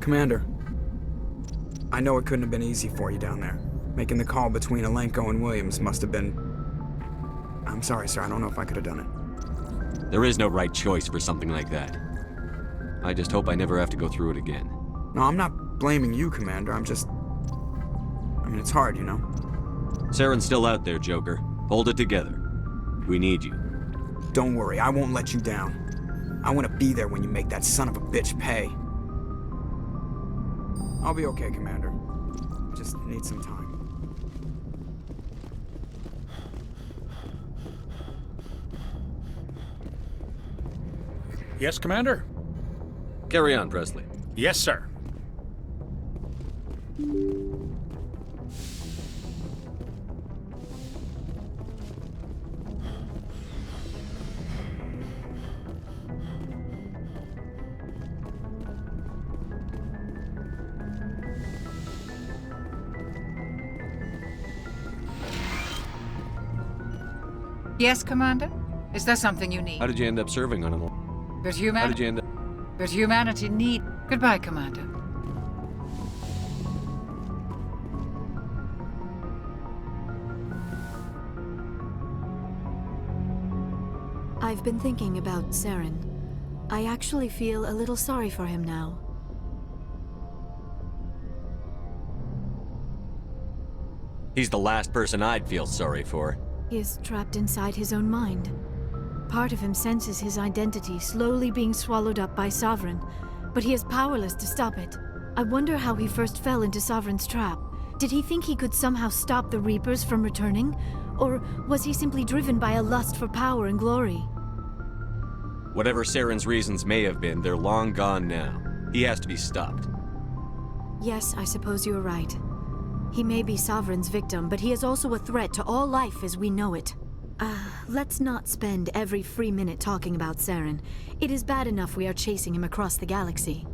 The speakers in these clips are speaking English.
Commander, I know it couldn't have been easy for you down there. Making the call between Alenko and Williams must have been... I'm sorry, sir, I don't know if I could have done it. There is no right choice for something like that. I just hope I never have to go through it again. No, I'm not blaming you, Commander, I'm just... I mean, it's hard, you know? Saren's still out there, Joker. Hold it together. We need you. Don't worry, I won't let you down. I want to be there when you make that son of a bitch pay. I'll be okay, Commander. Just need some time. Yes, Commander? Carry on, Presley. Yes, sir. Yes, Commander? Is there something you need? How did you end up serving on an... But How did you end up... But humanity need... Goodbye, Commander. I've been thinking about Saren. I actually feel a little sorry for him now. He's the last person I'd feel sorry for. He is trapped inside his own mind. Part of him senses his identity slowly being swallowed up by Sovereign, but he is powerless to stop it. I wonder how he first fell into Sovereign's trap. Did he think he could somehow stop the Reapers from returning? Or was he simply driven by a lust for power and glory? Whatever Saren's reasons may have been, they're long gone now. He has to be stopped. Yes, I suppose you are right. He may be Sovereign's victim, but he is also a threat to all life as we know it. Let's not spend every free minute talking about Saren. It is bad enough we are chasing him across the galaxy.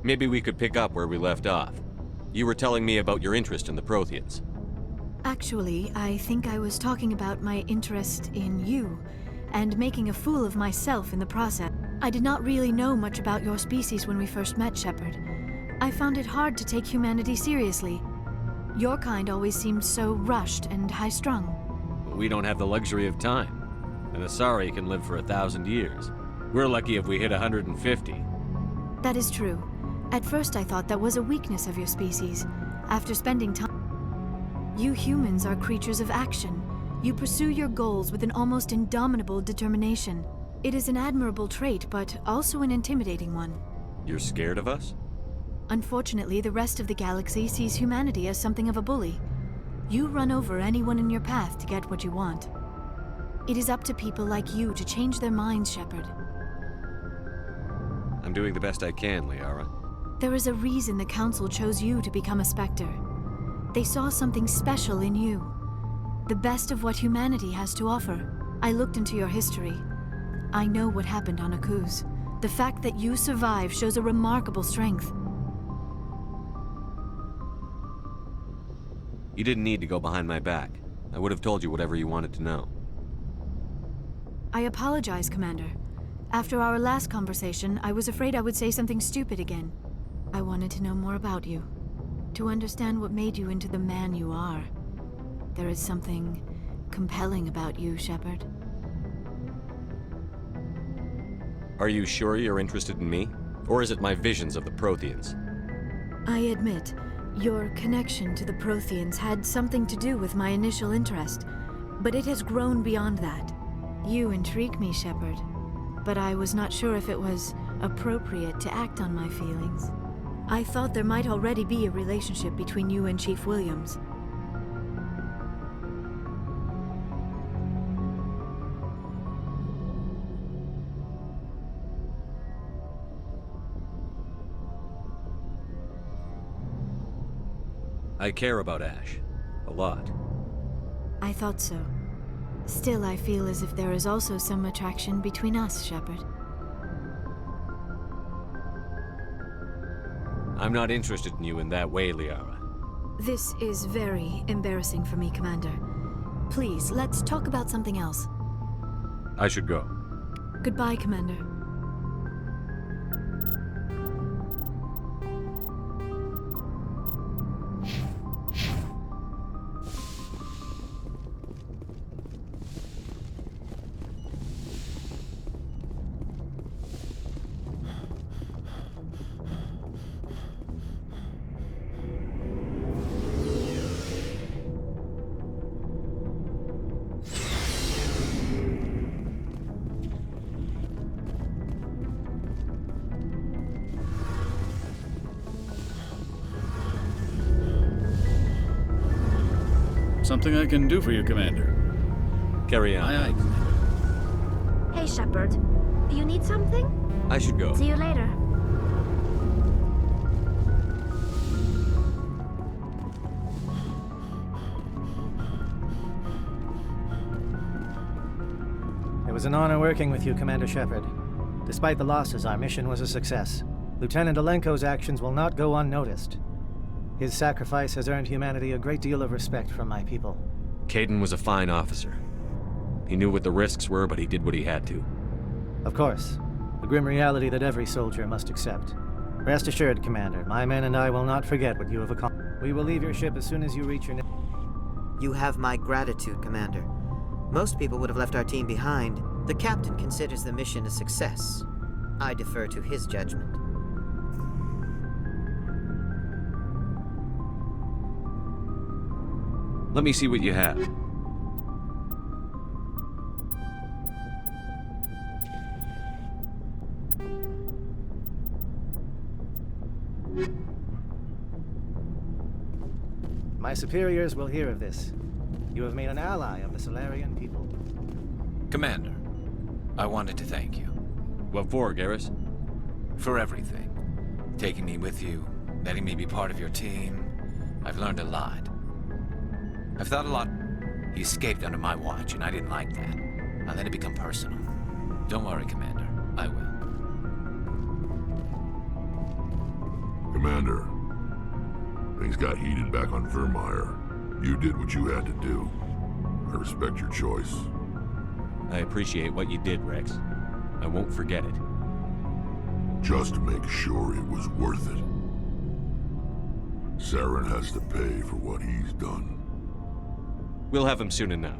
Maybe we could pick up where we left off. You were telling me about your interest in the Protheans. Actually, I think I was talking about my interest in you, and making a fool of myself in the process. I did not really know much about your species when we first met, Shepard. I found it hard to take humanity seriously. Your kind always seemed so rushed and high-strung. We don't have the luxury of time. An Asari can live for 1,000 years. We're lucky if we hit 150. That is true. At first I thought that was a weakness of your species. After spending time... You humans are creatures of action. You pursue your goals with an almost indomitable determination. It is an admirable trait, but also an intimidating one. You're scared of us? Unfortunately, the rest of the galaxy sees humanity as something of a bully. You run over anyone in your path to get what you want. It is up to people like you to change their minds, Shepard. I'm doing the best I can, Liara. There is a reason the Council chose you to become a Spectre. They saw something special in you. The best of what humanity has to offer. I looked into your history. I know what happened on Akuz. The fact that you survived shows a remarkable strength. You didn't need to go behind my back. I would have told you whatever you wanted to know. I apologize, Commander. After our last conversation, I was afraid I would say something stupid again. I wanted to know more about you. To understand what made you into the man you are. There is something compelling about you, Shepard. Are you sure you're interested in me? Or is it my visions of the Protheans? I admit, your connection to the Protheans had something to do with my initial interest, but it has grown beyond that. You intrigue me, Shepard, but I was not sure if it was appropriate to act on my feelings. I thought there might already be a relationship between you and Chief Williams. I care about Ash. A lot. I thought so. Still, I feel as if there is also some attraction between us, Shepard. I'm not interested in you in that way, Liara. This is very embarrassing for me, Commander. Please, let's talk about something else. I should go. Goodbye, Commander. Something I can do for you, Commander. Carry on. Aye, aye. Hey, Shepard. You need something? I should go. See you later. It was an honor working with you, Commander Shepard. Despite the losses, our mission was a success. Lieutenant Alenko's actions will not go unnoticed. His sacrifice has earned humanity a great deal of respect from my people. Caden was a fine officer. He knew what the risks were, but he did what he had to. Of course, the grim reality that every soldier must accept. Rest assured, Commander, my men and I will not forget what you have accomplished. We will leave your ship as soon as you reach your... You have my gratitude, Commander. Most people would have left our team behind. The captain considers the mission a success. I defer to his judgment. Let me see what you have. My superiors will hear of this. You have made an ally of the Solarian people. Commander, I wanted to thank you. What for, Garrus? For everything. Taking me with you, letting me be part of your team. I've learned a lot. I've thought a lot. He escaped under my watch, and I didn't like that. I let it become personal. Don't worry, Commander. I will. Commander, things got heated back on Vermeer. You did what you had to do. I respect your choice. I appreciate what you did, Rex. I won't forget it. Just make sure it was worth it. Saren has to pay for what he's done. We'll have him soon enough.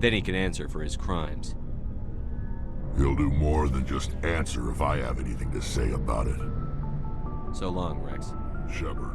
Then he can answer for his crimes. He'll do more than just answer if I have anything to say about it. So long, Rex. Shepard.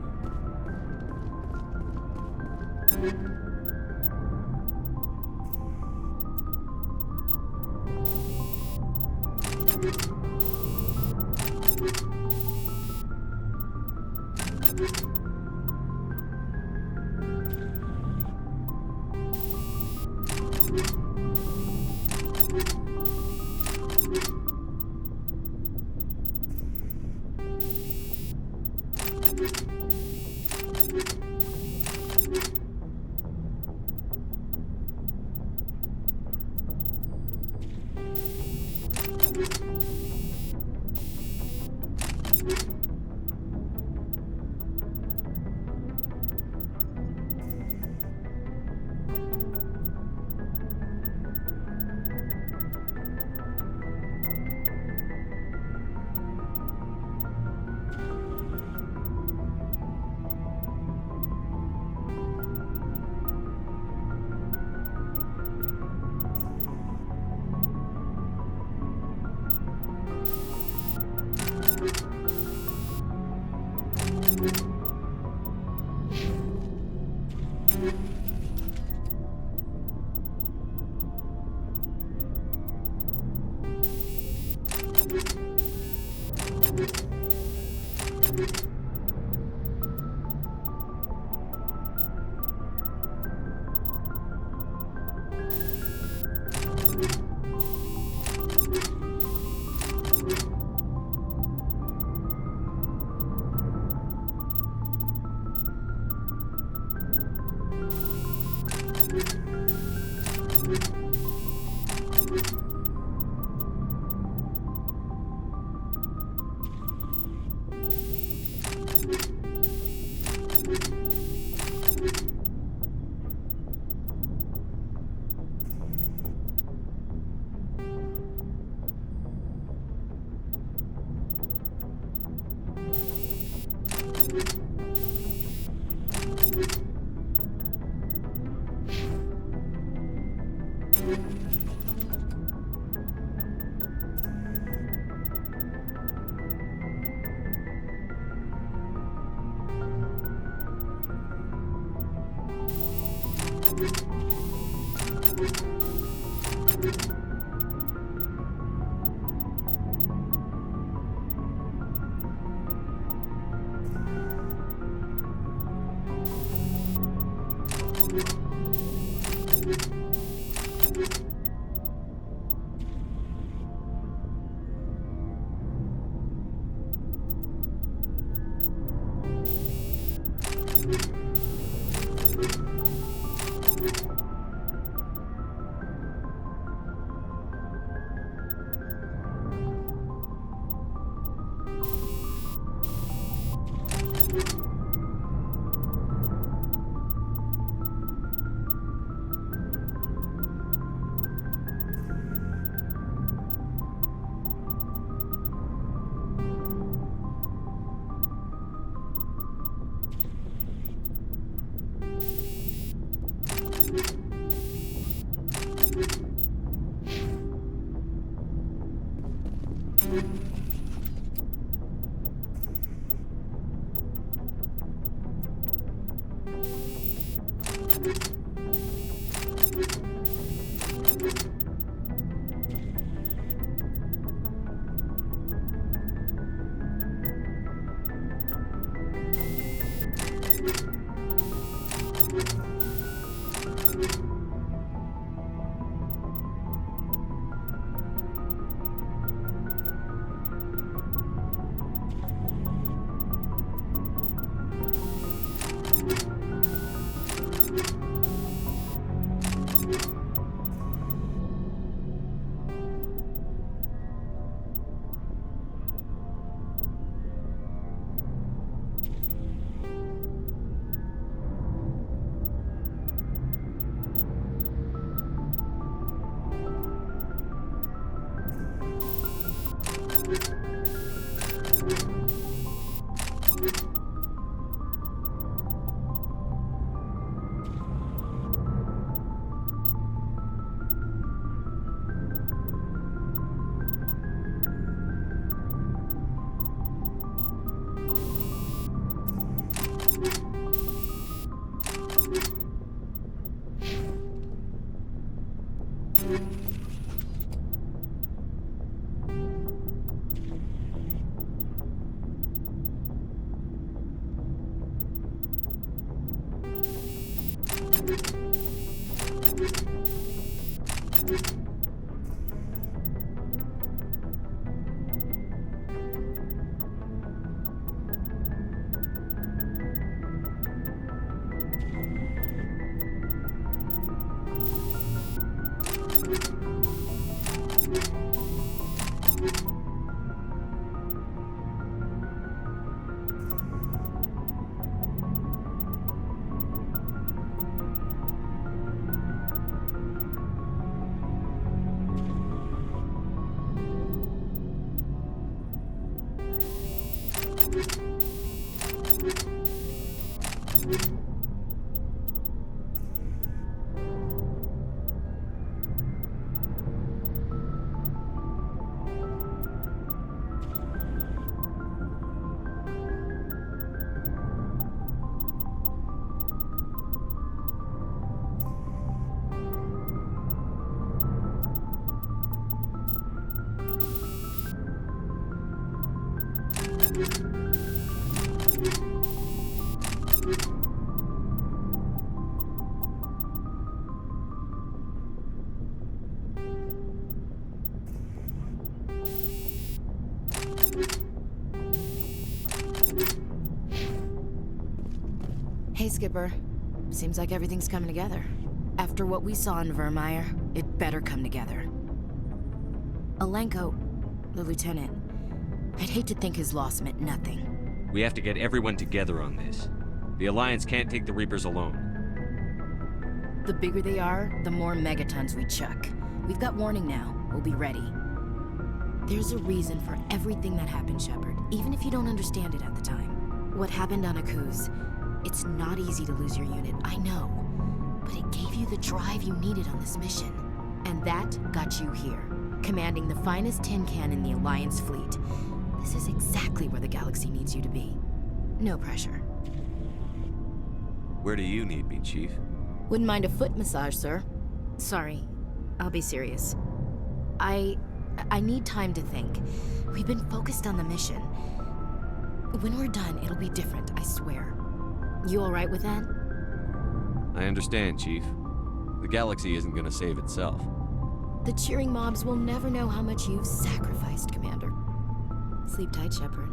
Hey, Skipper. Seems like everything's coming together. After what we saw in Vermeer, it better come together. Alenko, the lieutenant, I'd hate to think his loss meant nothing. We have to get everyone together on this. The Alliance can't take the Reapers alone. The bigger they are, the more megatons we chuck. We've got warning now. We'll be ready. There's a reason for everything that happened, Shepard, even if you don't understand it at the time. What happened on Akuz, it's not easy to lose your unit, I know. But it gave you the drive you needed on this mission. And that got you here, commanding the finest tin can in the Alliance fleet. This is exactly where the galaxy needs you to be. No pressure. Where do you need me, Chief? Wouldn't mind a foot massage, sir. Sorry, I'll be serious. I need time to think. We've been focused on the mission. When we're done, it'll be different, I swear. You alright with that? I understand, Chief. The galaxy isn't gonna save itself. The cheering mobs will never know how much you've sacrificed, Commander. Sleep tight, Shepard.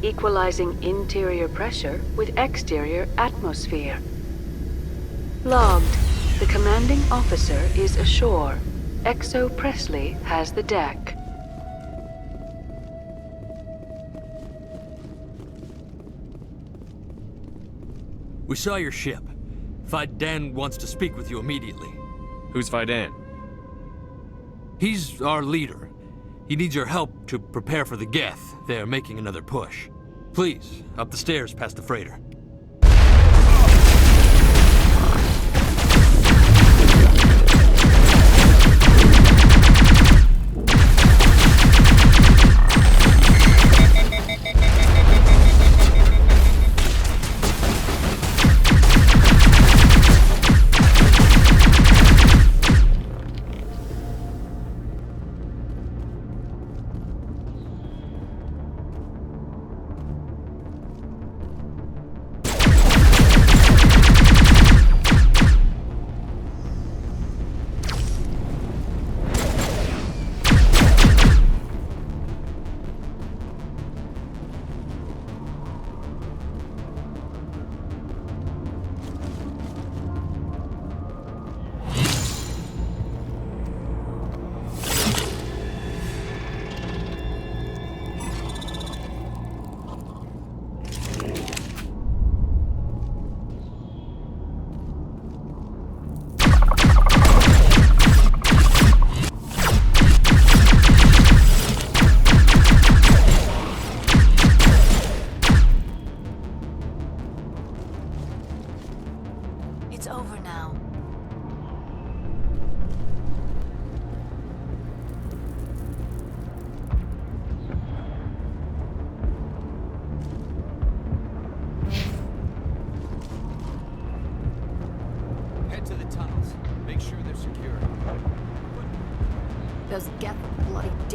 Equalizing interior pressure with exterior atmosphere. Logged. The commanding officer is ashore. Exo Presley has the deck. We saw your ship. Fidan wants to speak with you immediately. Who's Fidan? He's our leader. He needs your help to prepare for the Geth. They're making another push. Please, up the stairs past the freighter.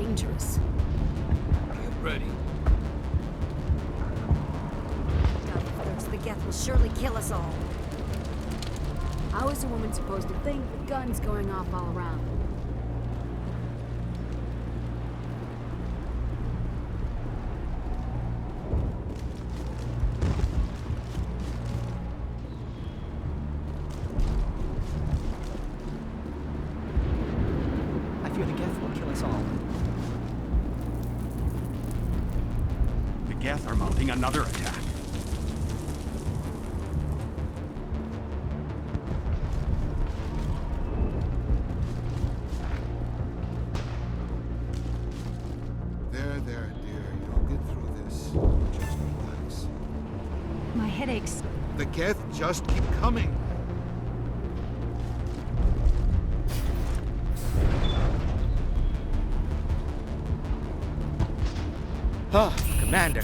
dangerous. Get ready. God, if there's the Geth will surely kill us all. How is a woman supposed to think with guns going off all around? I fear the Geth will kill us all. The Geth are mounting another attack. There, dear. You'll get through this. Just relax. My headaches. The Geth just keep coming. Oh, Commander.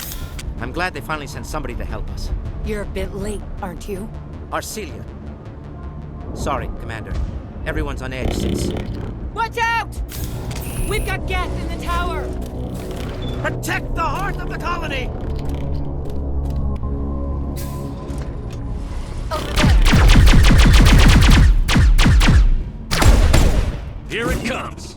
I'm glad they finally sent somebody to help us. You're a bit late, aren't you? Arcelia. Sorry, Commander. Everyone's on edge since... Watch out! We've got Geth in the tower! Protect the heart of the colony! Here it comes!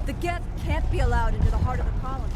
The Geth can't be allowed into the heart of the colony.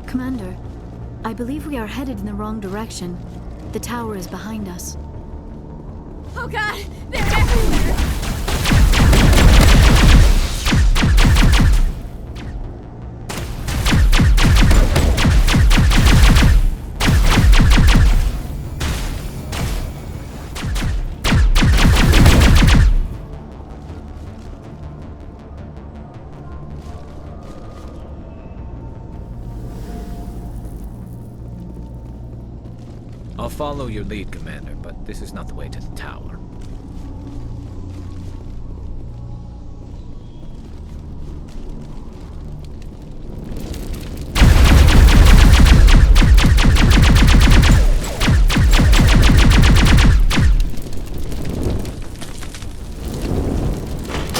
Commander, I believe we are headed in the wrong direction. The tower is behind us. Oh God, they're everywhere! I'll follow your lead, Commander, but this is not the way to the tower.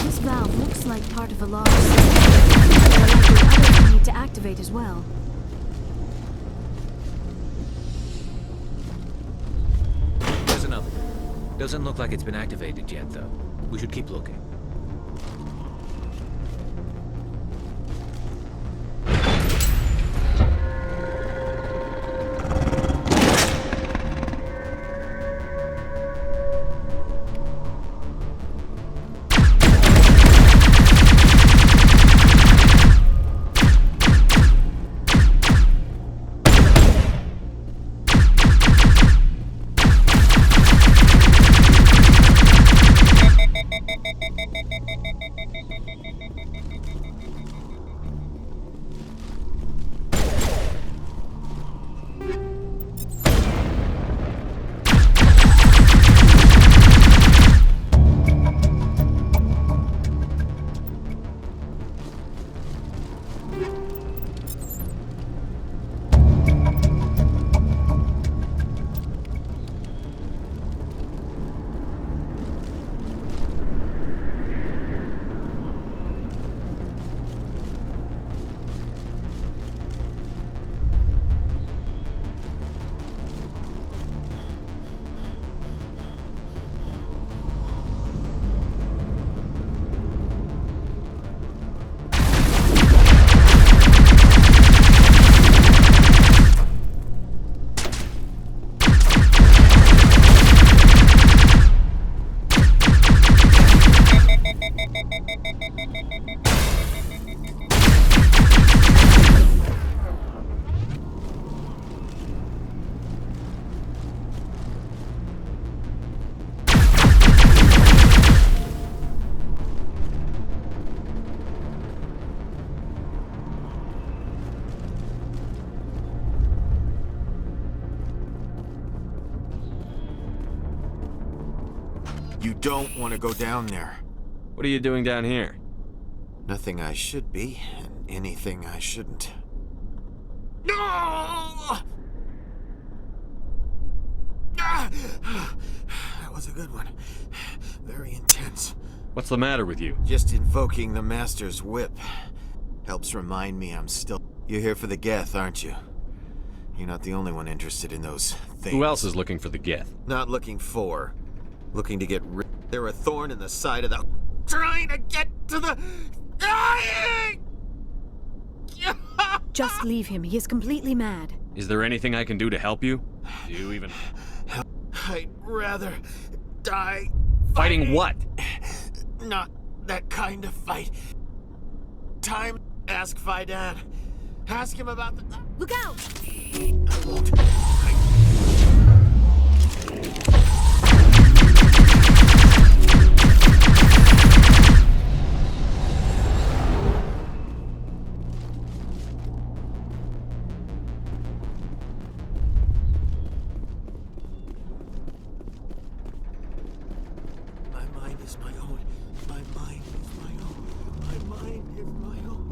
This valve looks like part of a large system. There are likely others we need to activate as well. Doesn't look like it's been activated yet, though. We should keep looking. You don't want to go down there. What are you doing down here? Nothing I should be, and anything I shouldn't. No! That was a good one. Very intense. What's the matter with you? Just invoking the Master's whip helps remind me I'm still... You're here for the Geth, aren't you? You're not the only one interested in those things. Who else is looking for the Geth? Not looking for. Looking to get rid... They're a thorn in the side of the... Trying to get to the... Dying! Just leave him. He is completely mad. Is there anything I can do to help you? Do you even... I'd rather die... Fighting what? Not that kind of fight. Time to ask Fidan. Ask him about the... Look out! I won't. My mind is my own. My mind is my own. My mind is my own.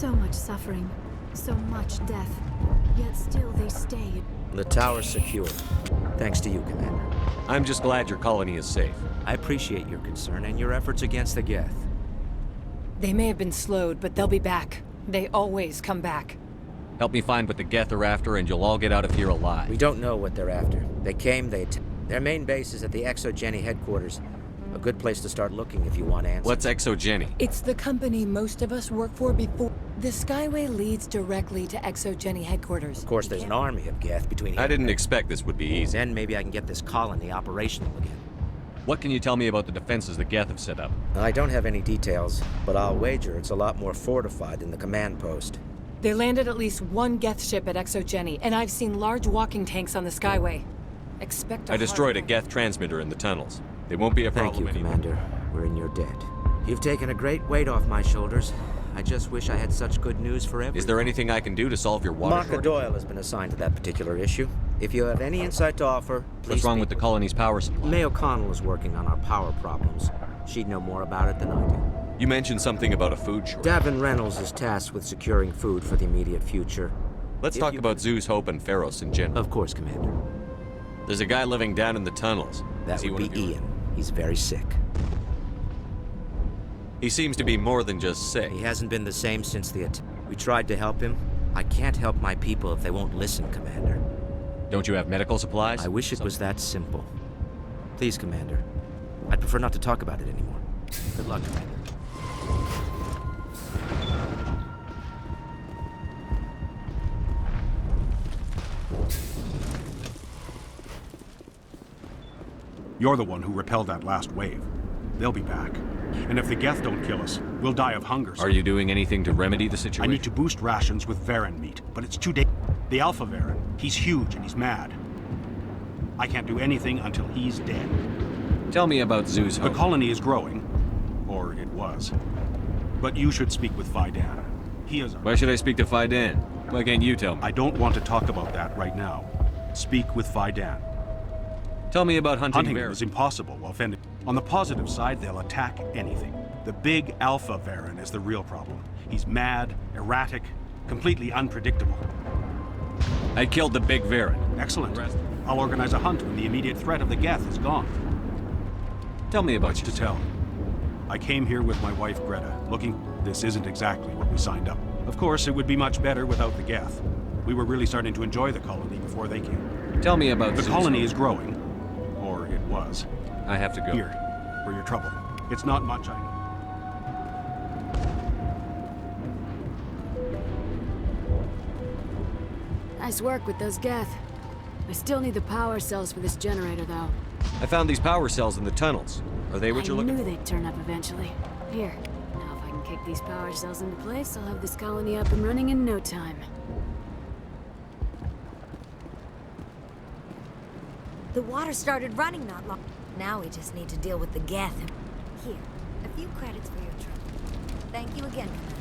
So much suffering, so much death, yet still they stay. The tower's secure. Thanks to you, Commander. I'm just glad your colony is safe. I appreciate your concern and your efforts against the Geth. They may have been slowed, but they'll be back. They always come back. Help me find what the Geth are after, and you'll all get out of here alive. We don't know what they're after. They came, their main base is at the ExoGeni headquarters. A good place to start looking if you want answers. What's ExoGeni? It's the company most of us work for before. The Skyway leads directly to ExoGeni headquarters. Of course, there's an army of Geth between here. I didn't expect this would be easy. Then maybe I can get this colony operational again. What can you tell me about the defenses the Geth have set up? I don't have any details, but I'll wager it's a lot more fortified than the command post. They landed at least one Geth ship at ExoGeni, and I've seen large walking tanks on the Skyway. Expect I destroyed a Geth transmitter in the tunnels. They won't be a problem anymore. anymore. Thank you, Commander. We're in your debt. You've taken a great weight off my shoulders. I just wish I had such good news for everyone. Is there anything I can do to solve your water Martha shortage? Doyle has been assigned to that particular issue. If you have any insight to offer, please. What's wrong with the colony's power supply? May O'Connell is working on our power problems. She'd know more about it than I do. You mentioned something about a food shortage. Davin Reynolds is tasked with securing food for the immediate future. Let's talk about Zeus, Hope, and Féroszi in general. Of course, Commander. There's a guy living down in the tunnels. That would be Ian. He's very sick. He seems to be more than just sick. He hasn't been the same since the attack. We tried to help him. I can't help my people if they won't listen, Commander. Don't you have medical supplies? I wish it was that simple. Please, Commander. I'd prefer not to talk about it anymore. Good luck, Commander. You're the one who repelled that last wave. They'll be back. And if the Geth don't kill us, we'll die of hunger. Are you doing anything to remedy the situation? I need to boost rations with Varen meat, but it's too The Alpha Varen, he's huge and he's mad. I can't do anything until he's dead. Tell me about Zeus. The colony is growing, or it was. But you should speak with Fidan. He is. Why should I speak to Fidan? Why can't you tell me? I don't want to talk about that right now. Speak with Fidan. Tell me about hunting them is impossible while fending. On the positive side, they'll attack anything. The big Alpha Varen is the real problem. He's mad, erratic, completely unpredictable. I killed the big Varen. Excellent. I'll organize a hunt when the immediate threat of the Geth is gone. Tell me about Much to tell. I came here with my wife Greta, looking. This isn't exactly what we signed up. Of course, it would be much better without the Geth. We were really starting to enjoy the colony before they came. Tell me about the Zeus. colony is growing, or it was. I have to go. Here, for your trouble. It's not much, I know. Nice work with those Geth. I still need the power cells for this generator, though. I found these power cells in the tunnels. Are they what you're looking for? I knew they'd turn up eventually. Here. Now if I can kick these power cells into place, I'll have this colony up and running in no time. The water started running not long. Now we just need to deal with the Geth. Here, a few credits for your trouble. Thank you again, Commander.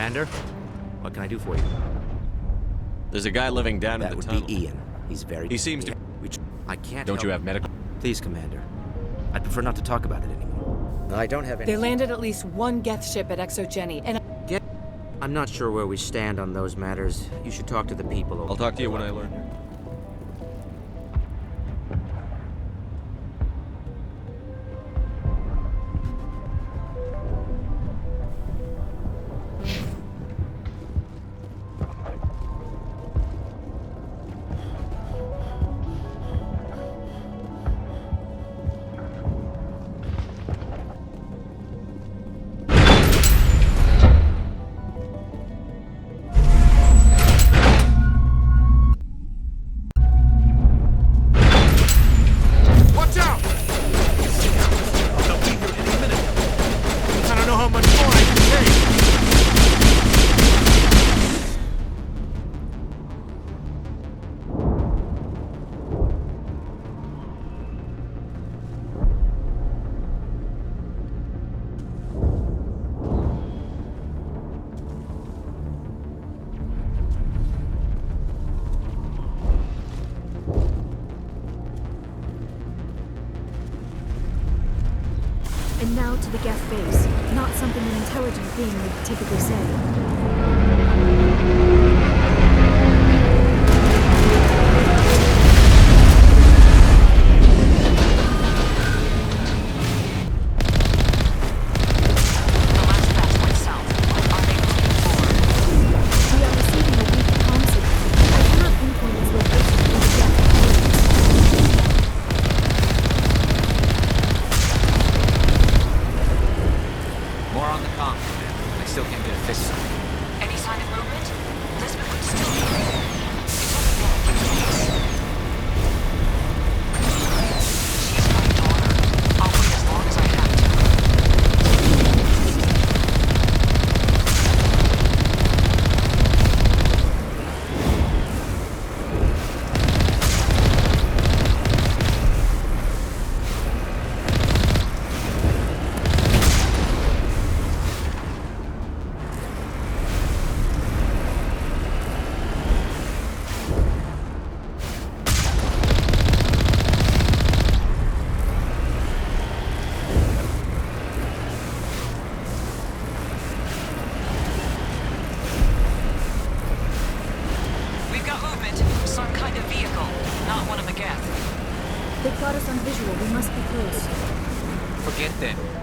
Commander, what can I do for you? There's a guy living down in the tunnel. That would be Ian. He's very... He seems to... I can't Don't you help have medical... Please, Commander. I'd prefer not to talk about it anymore. I don't have any... They landed at least one Geth ship at Exogeny, and... I'm not sure where we stand on those matters. You should talk to the people over... I'll talk to you when I learn. And now to the Geth base. Not something an intelligent being would typically say.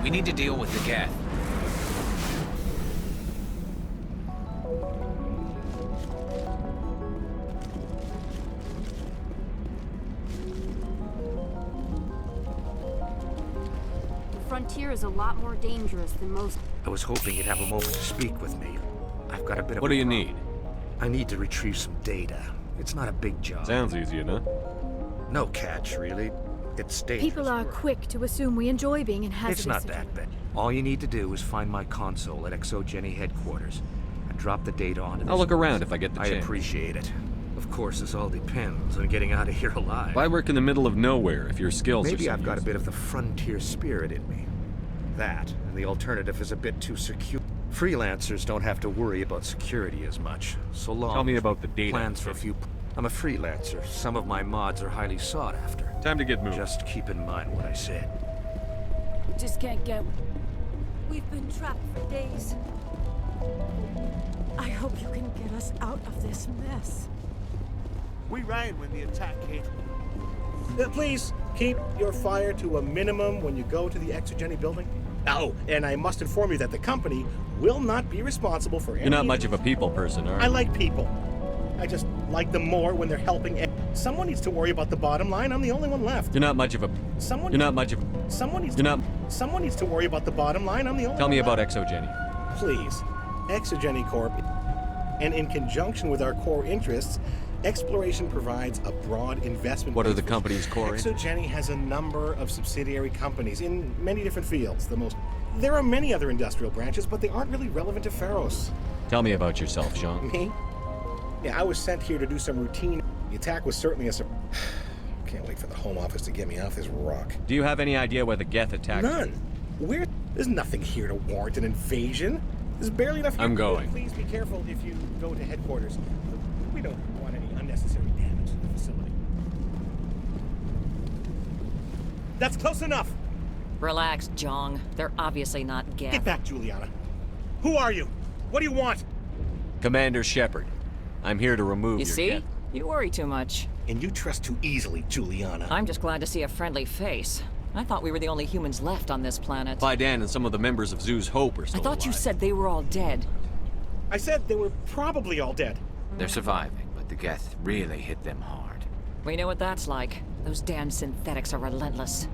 We need to deal with the Geth. The frontier is a lot more dangerous than most. I was hoping you'd have a moment to speak with me. I've got a bit of... What do you need? I need to retrieve some data. It's not a big job. Sounds easy enough. No catch, really. It's dangerous. People are quick to assume we enjoy being in hazardous It's not that bad. All you need to do is find my console at Exogeny headquarters and drop the data onto this. I'll look around if I get the chance. I appreciate it. Of course, this all depends on getting out of here alive. Why work in the middle of nowhere if your skills are Maybe so I've got a useful? bit of the frontier spirit in me. That, and the alternative is a bit too secure. Freelancers don't have to worry about security as much. So long. Tell me about the data. Plans for a few... I'm a freelancer. Some of my mods are highly sought after. Time to get moving. Just keep in mind what I said. We just can't get... We've been trapped for days. I hope you can get us out of this mess. We ran when the attack came. Please, keep your fire to a minimum when you go to the Exogeny building. Oh, and I must inform you that the company will not be responsible for any... You're not much of a people person, are you? I like people. I just like them more when they're helping. Someone needs to worry about the bottom line. I'm the only one left. You're not much of a... Someone... You're not much of... Someone needs You're to... not... Someone needs to worry about the bottom line. I'm the only Tell one me about left. Exogeny. Please. Exogeny Corp. And in conjunction with our core interests, Exploration provides a broad investment... What are the company's core Exogeny has a number of subsidiary companies in many different fields. There are many other industrial branches, but they aren't really relevant to Féros. Tell me about yourself, Jean. Me? Yeah, I was sent here to do some routine... The attack was certainly a... Can't wait for the Home Office to get me off this rock. Do you have any idea where the Geth attacked? None. There's nothing here to warrant an invasion. There's barely enough. I'm going. Please be careful if you go to headquarters. We don't want any unnecessary damage to the facility. That's close enough. Relax, Jong. They're obviously not Geth. Get back, Juliana. Who are you? What do you want? Commander Shepard. I'm here to remove You your see? Geth. You worry too much. And you trust too easily, Juliana. I'm just glad to see a friendly face. I thought we were the only humans left on this planet. Paidan and some of the members of Zoo's Hope are still I thought you alive. said they were all dead. I said they were probably all dead. They're surviving, but the Geth really hit them hard. We know what that's like. Those damn synthetics are relentless.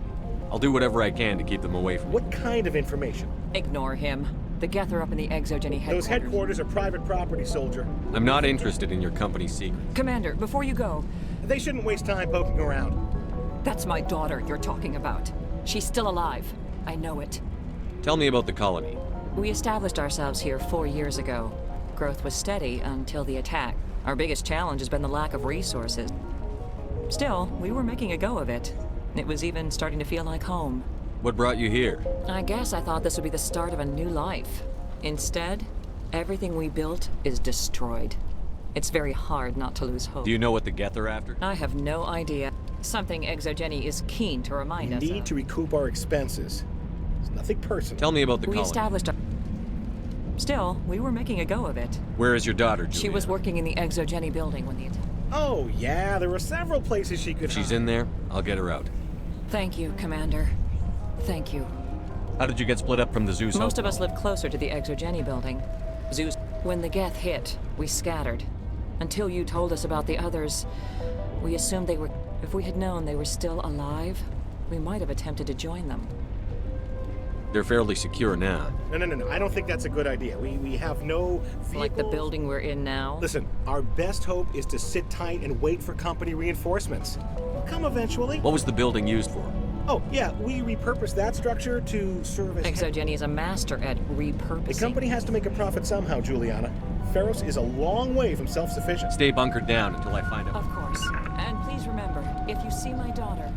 I'll do whatever I can to keep them away from me. What kind of information? Ignore him. The Geth are up in the Exogeny headquarters. Those headquarters are private property, soldier. I'm not interested in your company's secret. Commander, before you go... They shouldn't waste time poking around. That's my daughter you're talking about. She's still alive. I know it. Tell me about the colony. We established ourselves here 4 years ago. Growth was steady until the attack. Our biggest challenge has been the lack of resources. Still, we were making a go of it. It was even starting to feel like home. What brought you here? I guess I thought this would be the start of a new life. Instead, everything we built is destroyed. It's very hard not to lose hope. Do you know what the Geth are after? I have no idea. Something Exogeny is keen to remind us of. We need to recoup our expenses. It's nothing personal. Tell me about the colony. We established a... Still, we were making a go of it. Where is your daughter, Julia? She was working in the Exogeny building when the attack... Oh, yeah, there were several places she could If she's in there, I'll get her out. Thank you, Commander. Thank you. How did you get split up from the Zoo's Most Hope? of us lived closer to the Exogeny building. Zeus... When the Geth hit, we scattered. Until you told us about the others, we assumed they were... If we had known they were still alive, we might have attempted to join them. They're fairly secure now. No. I don't think that's a good idea. We have no vehicles. Like the building we're in now? Listen, our best hope is to sit tight and wait for company reinforcements. They'll come eventually. What was the building used for? Oh, yeah, we repurposed that structure to serve as... Exogeny is a master at repurposing. The company has to make a profit somehow, Juliana. Féroszi is a long way from self-sufficient. Stay bunkered down until I find out. Of course. And please remember, if you see my daughter...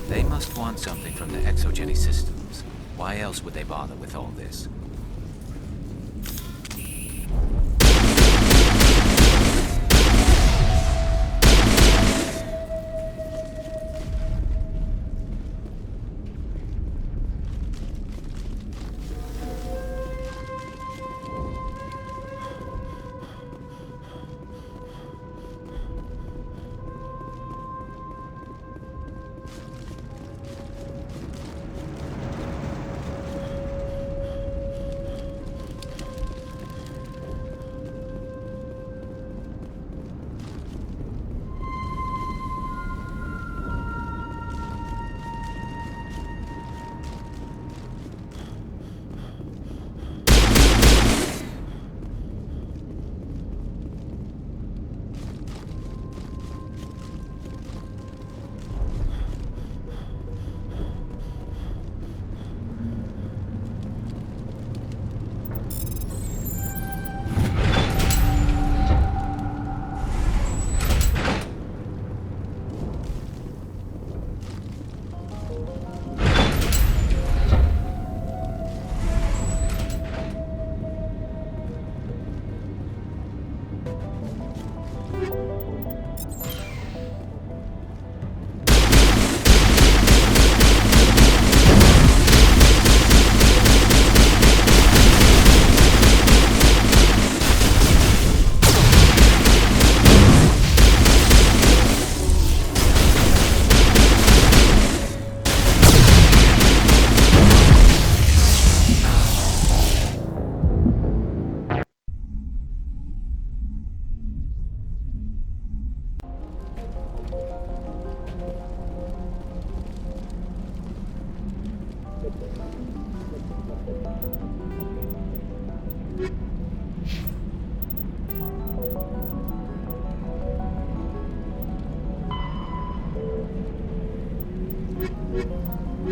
They must want something from the Exogeny systems. Why else would they bother with all this? In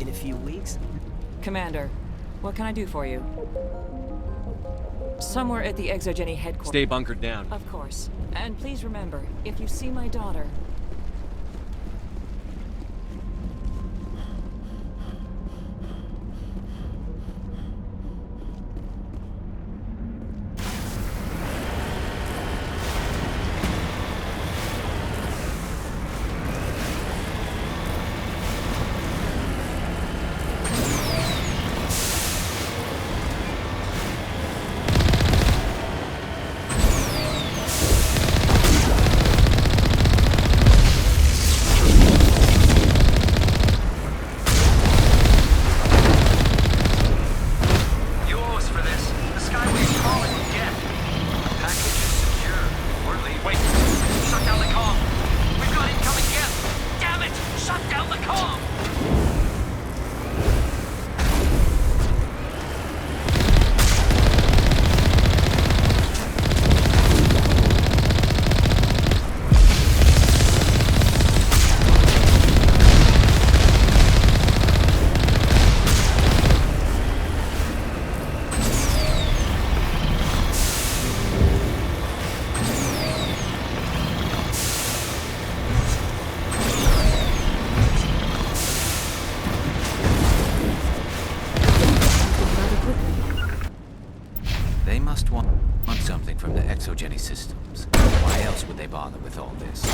a few weeks? Commander, what can I do for you? Somewhere at the Exogeny headquarters. Stay bunkered down. Of course. And please remember, if you see my daughter... They must want something from the exogeny systems. Why else would they bother with all this?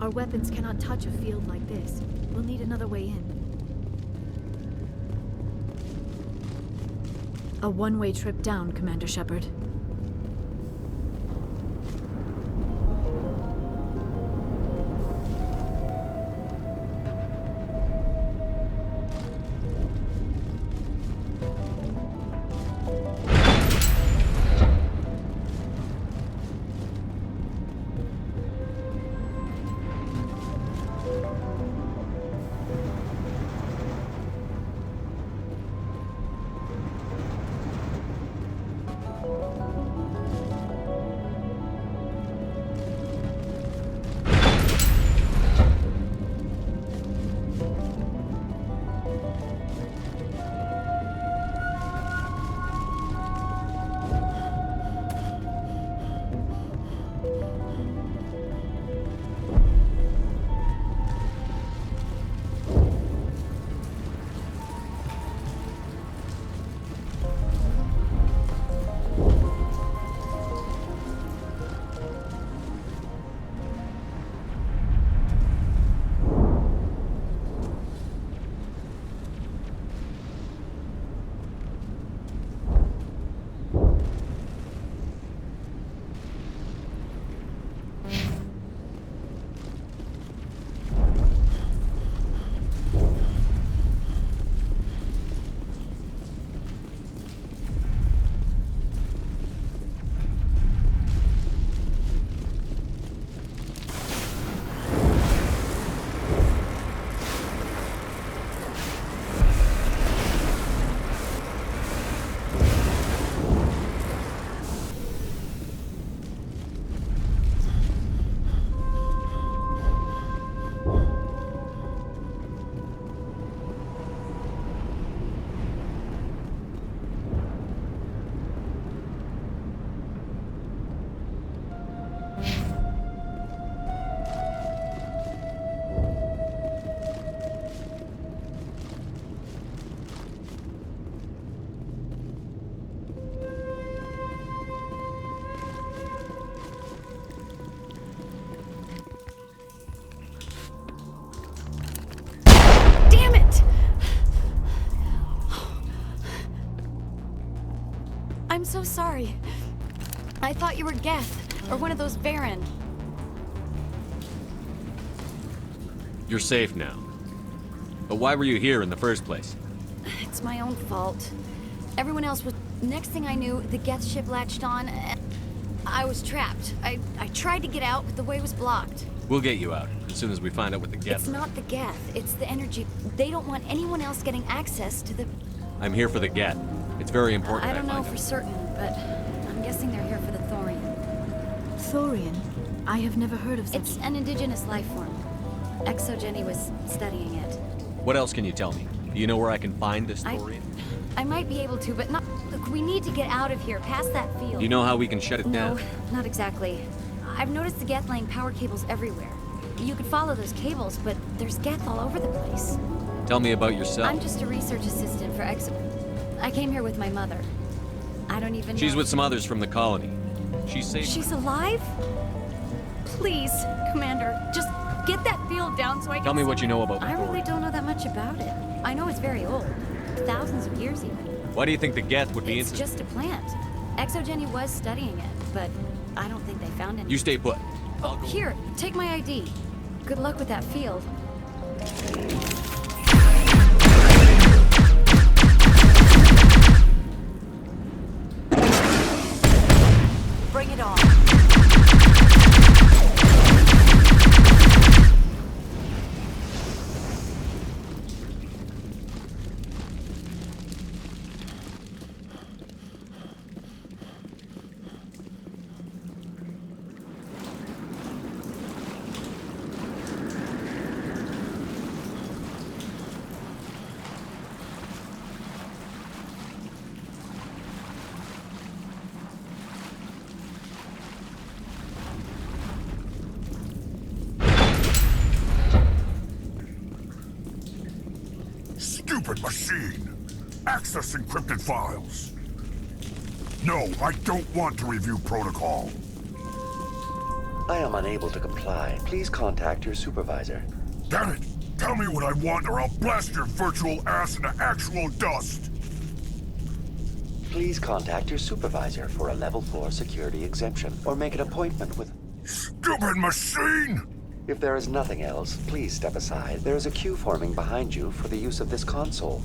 Our weapons cannot touch a field like this. We'll need another way in. A one-way trip down, Commander Shepard. sorry. I thought you were Geth, or one of those Varen. You're safe now. But why were you here in the first place? It's my own fault. Everyone else was... Next thing I knew, the Geth ship latched on, and I was trapped. I tried to get out, but the way was blocked. We'll get you out, as soon as we find out what the Geth... It's not the Geth, it's the energy. They don't want anyone else getting access to the... I'm here for the Geth. It's very important I don't know find for out. certain, but I'm guessing they're here for the Thorian. Thorian? I have never heard of such... It's an indigenous life form. Exogeny was studying it. What else can you tell me? Do you know where I can find this Thorian? I might be able to, but not... Look, we need to get out of here, past that field. Do you know how we can shut it down? No, not exactly. I've noticed the Geth laying power cables everywhere. You could follow those cables, but there's Geth all over the place. Tell me about yourself. I'm just a research assistant for I came here with my mother. I don't even She's know... with some others from the colony. She's safe. She's alive? Please, Commander, just get that field down so I can... Tell me what you know about the I really Thorian. don't know that much about it. I know it's very old. Thousands of years even. Why do you think the Geth would be It's interested? just a plant. Exogeny was studying it, but I don't think they found it. You stay put. Here, take my ID. Good luck with that field. Bring it on. Stupid machine! Access encrypted files! No, I don't want to review protocol. I am unable to comply. Please contact your supervisor. Damn it! Tell me what I want or I'll blast your virtual ass into actual dust! Please contact your supervisor for a level 4 security exemption, or make an appointment with... Stupid machine! If there is nothing else, please step aside. There is a queue forming behind you for the use of this console.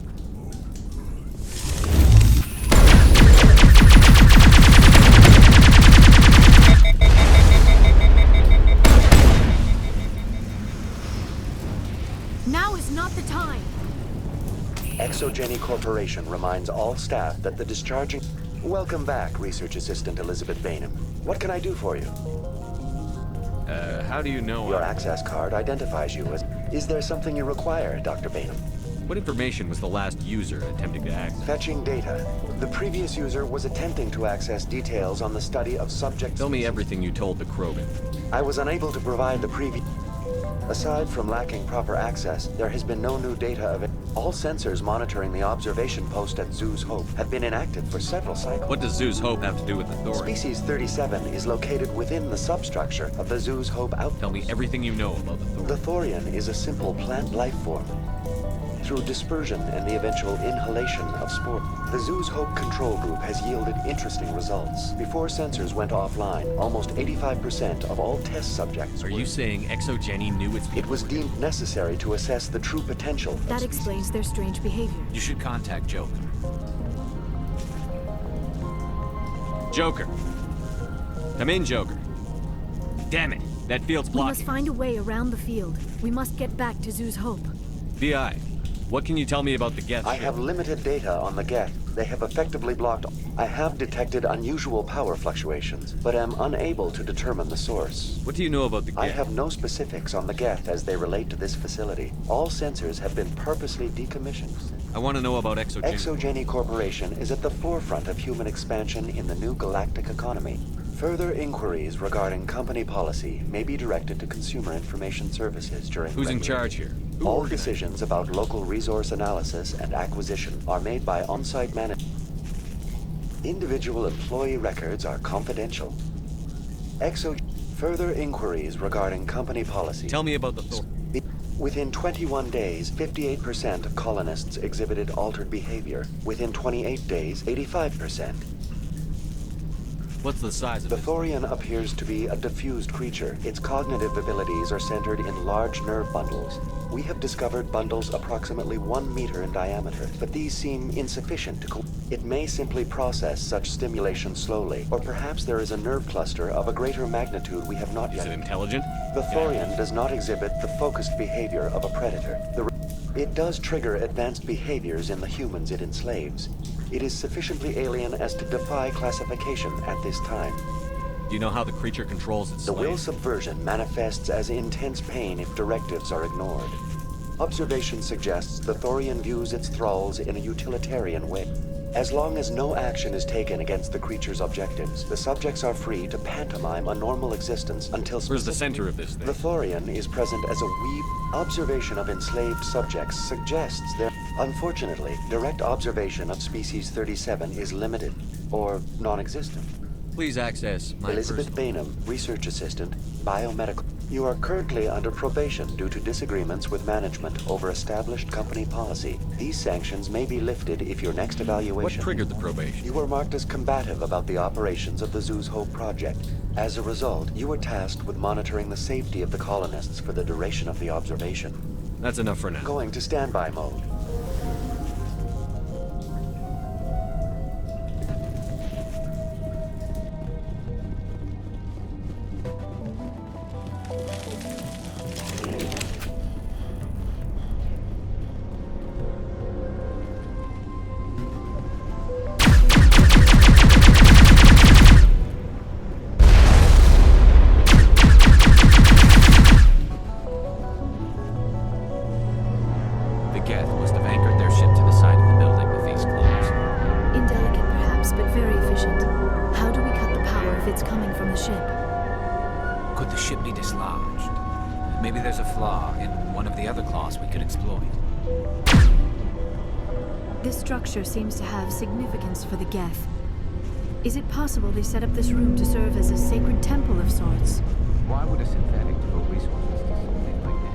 Now is not the time! Exogeny Corporation reminds all staff that the discharging... Welcome back, Research Assistant Elizabeth Bainham. What can I do for you? How do you know... Your access card identifies you as... Is there something you require, Dr. Bainham? What information was the last user attempting to access? Fetching data. The previous user was attempting to access details on the study of subjects... Tell me everything you told the Krogan. I was unable to provide the previous... Aside from lacking proper access, there has been no new data of it. All sensors monitoring the observation post at Zoo's Hope have been inactive for several cycles. What does Zoo's Hope have to do with the Thorian? Species 37 is located within the substructure of the Zoo's Hope outpost. Tell me everything you know about the Thorian. The Thorian is a simple plant life form. Through dispersion and the eventual inhalation of spore, the Zoo's Hope control group has yielded interesting results. Before sensors went offline, almost 85% of all test subjects Are you saying Exogeny knew its... It was deemed necessary to assess the true potential. That explains their strange behavior. You should contact Joker. Joker! Come in, Joker. Damn it! That field's We must blocking. find a way around the field. We must get back to Zoo's Hope. VI, what can you tell me about the Geth? I have limited data on the Geth. They have effectively blocked... I have detected unusual power fluctuations, but am unable to determine the source. What do you know about the Geth? I have no specifics on the Geth as they relate to this facility. All sensors have been purposely decommissioned. I want to know about Exogeny. Exogeny Corporation is at the forefront of human expansion in the new galactic economy. Further inquiries regarding company policy may be directed to Consumer Information Services during... Who's in charge here? All decisions about local resource analysis and acquisition are made by on-site management. Individual employee records are confidential. Further inquiries regarding company policy... Tell me about the Thor. Within 21 days, 58% of colonists exhibited altered behavior. Within 28 days, 85%. What's the size of The it? Thorian appears to be a diffused creature. Its cognitive abilities are centered in large nerve bundles. We have discovered bundles approximately 1 meter in diameter, but these seem insufficient to It may simply process such stimulation slowly, or perhaps there is a nerve cluster of a greater magnitude we have not yet. Is it intelligent? The Thorian does not exhibit the focused behavior of a predator. It does trigger advanced behaviors in the humans it enslaves. It is sufficiently alien as to defy classification at this time. Do you know how the creature controls its The will slaves? subversion manifests as intense pain if directives are ignored. Observation suggests the Thorian views its thralls in a utilitarian way. As long as no action is taken against the creature's objectives, the subjects are free to pantomime a normal existence until Where's the center of this thing? The Thorian is present as a weave. Observation of enslaved subjects suggests there. Unfortunately, direct observation of species 37 is limited, or non-existent. Please access my Elizabeth Bainham, research assistant, biomedical. You are currently under probation due to disagreements with management over established company policy. These sanctions may be lifted if your next evaluation... What triggered the probation? You were marked as combative about the operations of the Zoo's Hope project. As a result, you were tasked with monitoring the safety of the colonists for the duration of the observation. That's enough for now. Going to standby mode. Seems to have significance for the Geth. Is it possible they set up this room to serve as a sacred temple of sorts? Why would a synthetic devote resources to something like this?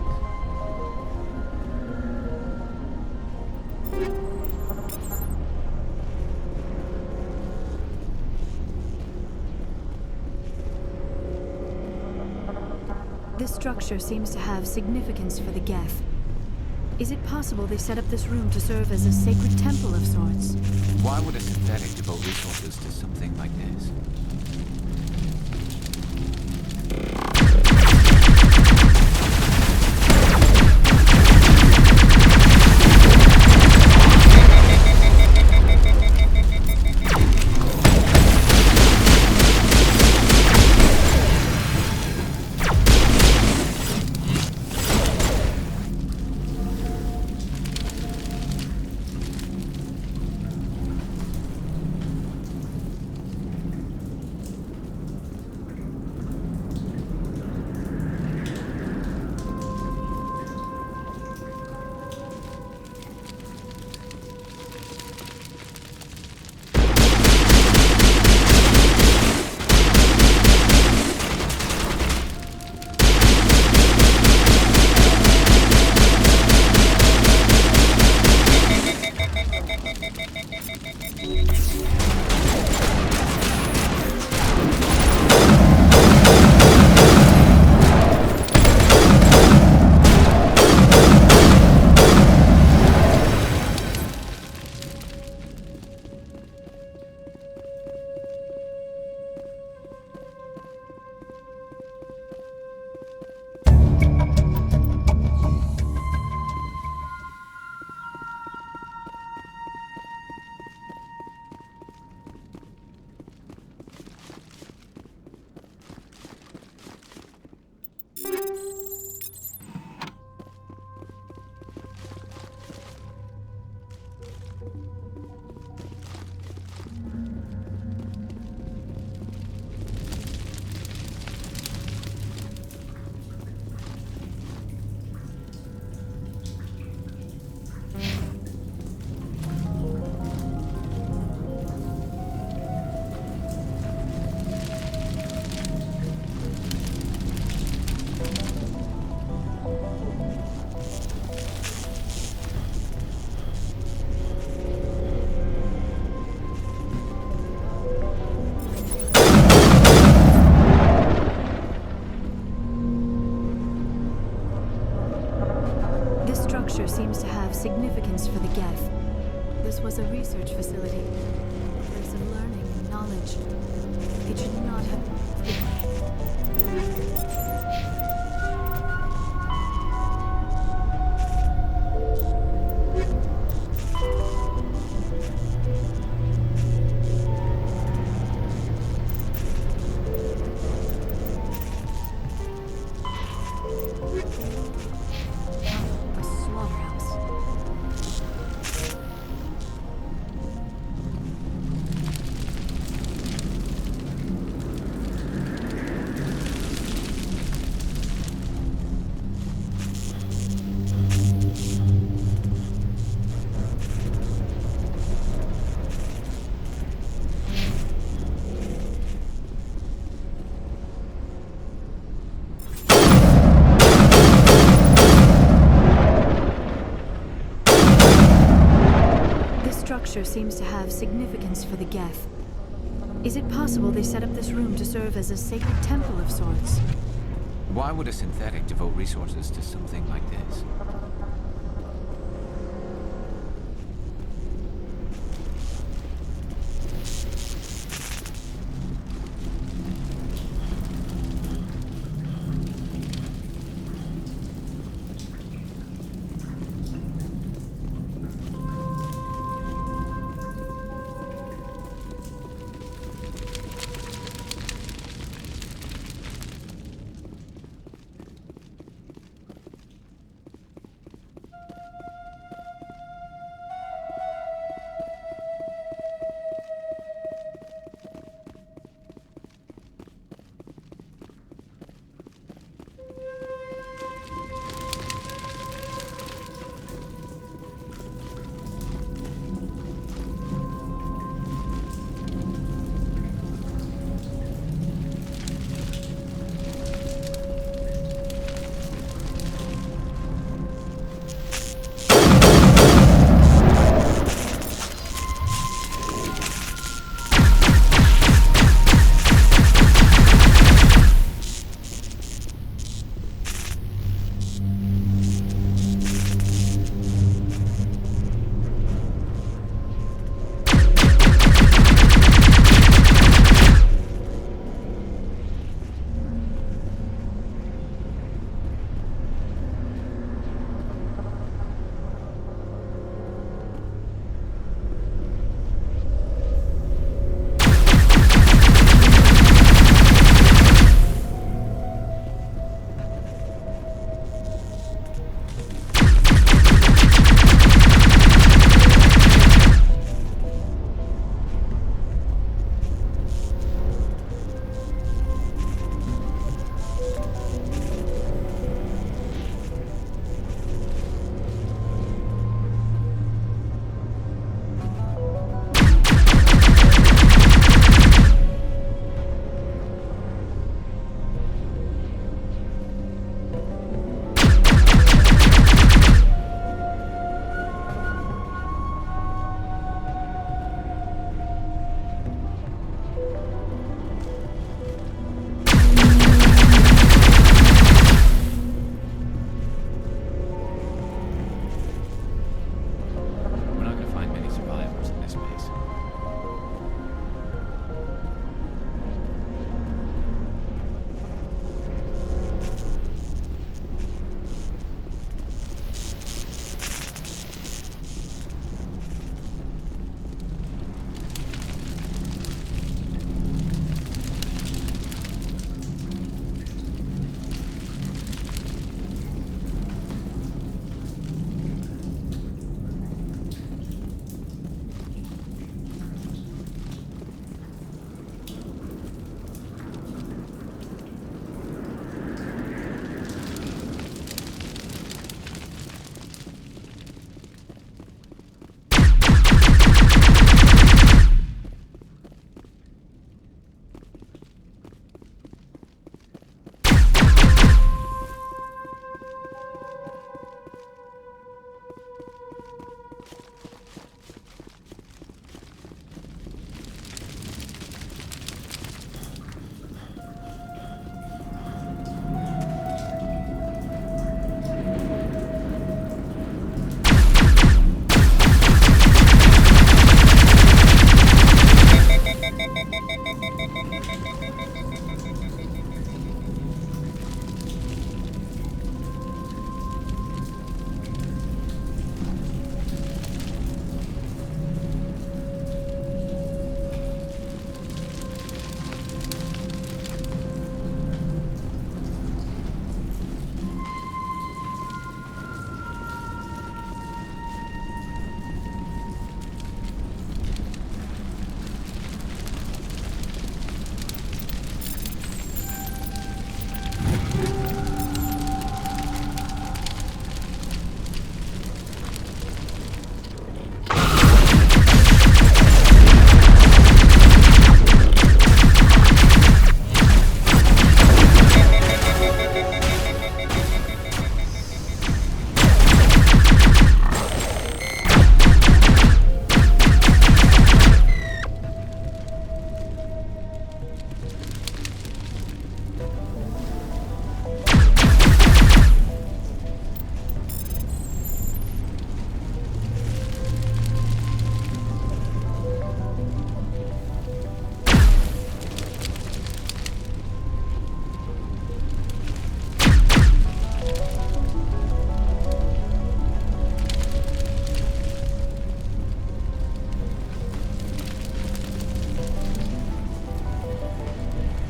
This structure seems to have significance for the Geth. Is it possible they set up this room to serve as a sacred temple of sorts? Why would a synthetic devote resources to something like this? significance for the Geth. This was a research facility. Place of learning and knowledge. It should not have... seems to have significance for the Geth. Is it possible they set up this room to serve as a sacred temple of sorts? Why would a synthetic devote resources to something like this?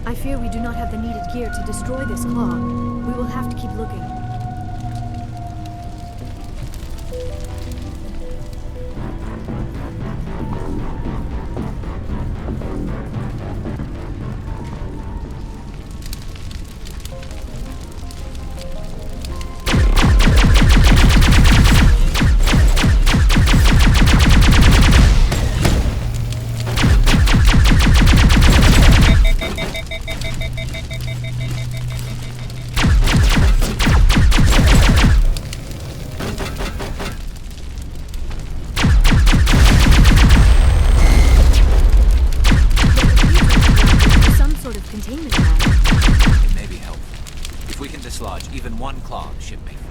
I fear we do not have the needed gear to destroy this claw. We will have to keep looking. Even one clog ship may fall.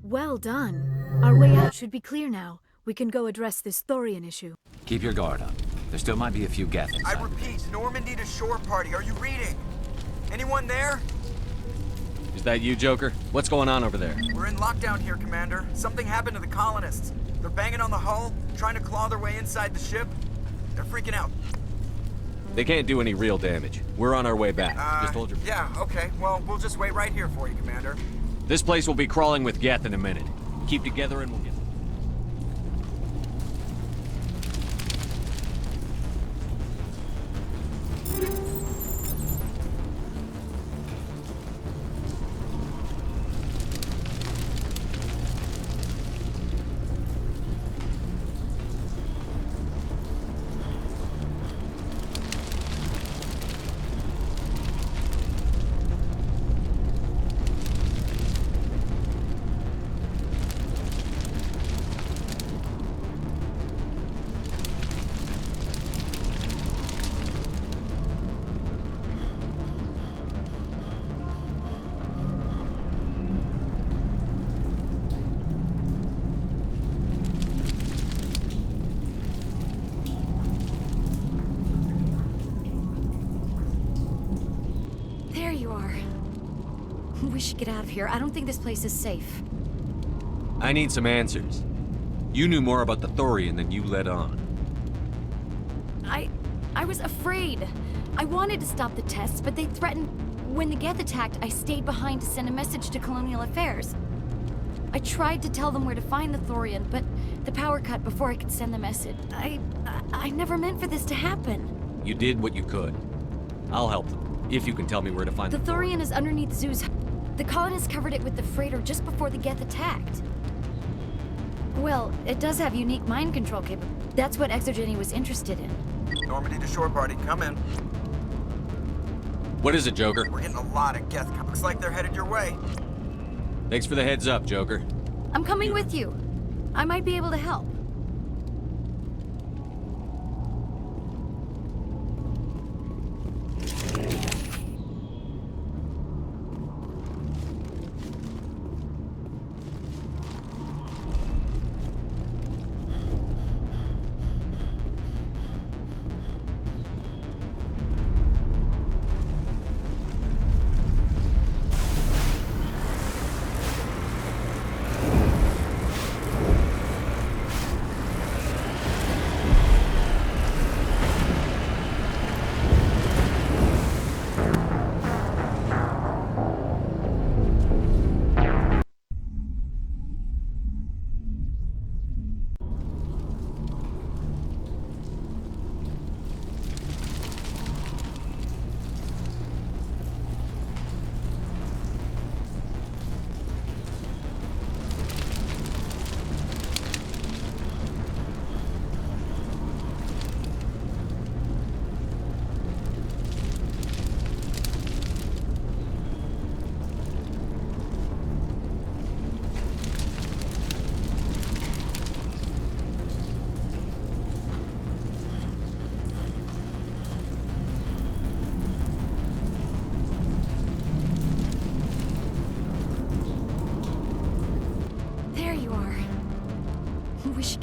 Well done. Our way out should be clear now. We can go address this thorian issue. Keep your guard up. There still might be a few geth inside. I repeat, Normandy to shore party. Are you reading? Anyone there? Is that you, Joker? What's going on over there? We're in lockdown here, Commander. Something happened to the colonists. They're banging on the hull, trying to claw their way inside the ship. They're freaking out. They can't do any real damage. We're on our way back. Just hold your... Yeah, okay. Well, we'll just wait right here for you, Commander. This place will be crawling with geth in a minute. Keep together and we'll get... We should get out of here. I don't think this place is safe. I need some answers. You knew more about the thorian than you let on. I was afraid. I wanted to stop the tests, but they threatened... When the Geth attacked, I stayed behind to send a message to Colonial Affairs. I tried to tell them where to find the thorian, but the power cut before I could send the message. I never meant for this to happen. You did what you could. I'll help them, if you can tell me where to find the thorian is underneath Zoo's... The colonists covered it with the freighter just before the Geth attacked. Well, it does have unique mind control capability. That's what Exogeny was interested in. Normandy to shore party, come in. What is it, Joker? We're getting a lot of Geth. Looks like they're headed your way. Thanks for the heads up, Joker. I'm coming with you. I might be able to help.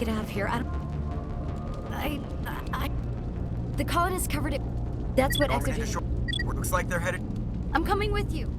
get out of here. The colonists covered it. That's what exogen... Looks like they're headed... I'm coming with you.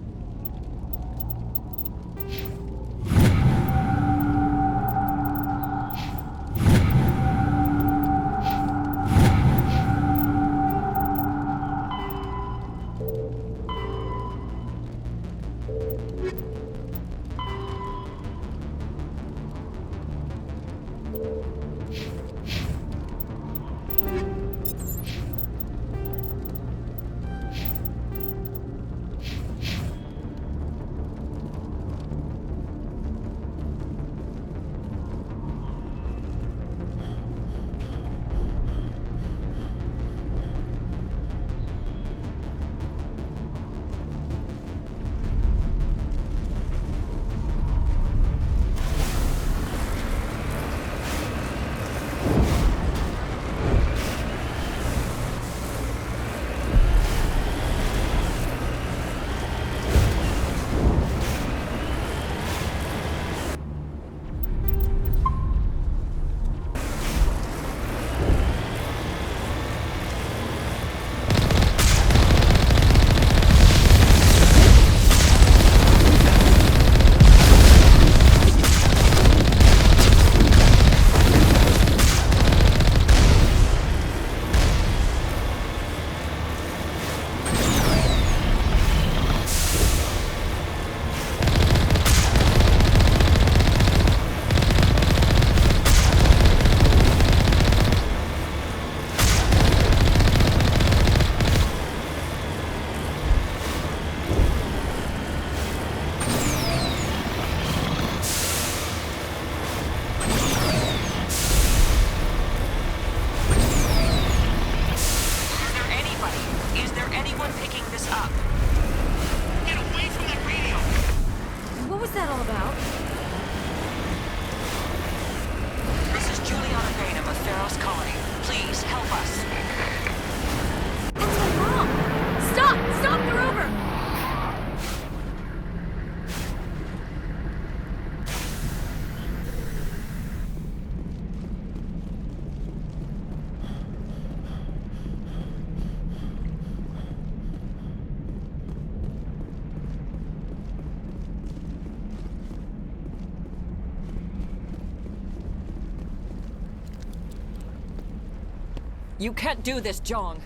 You can't do this, Jong.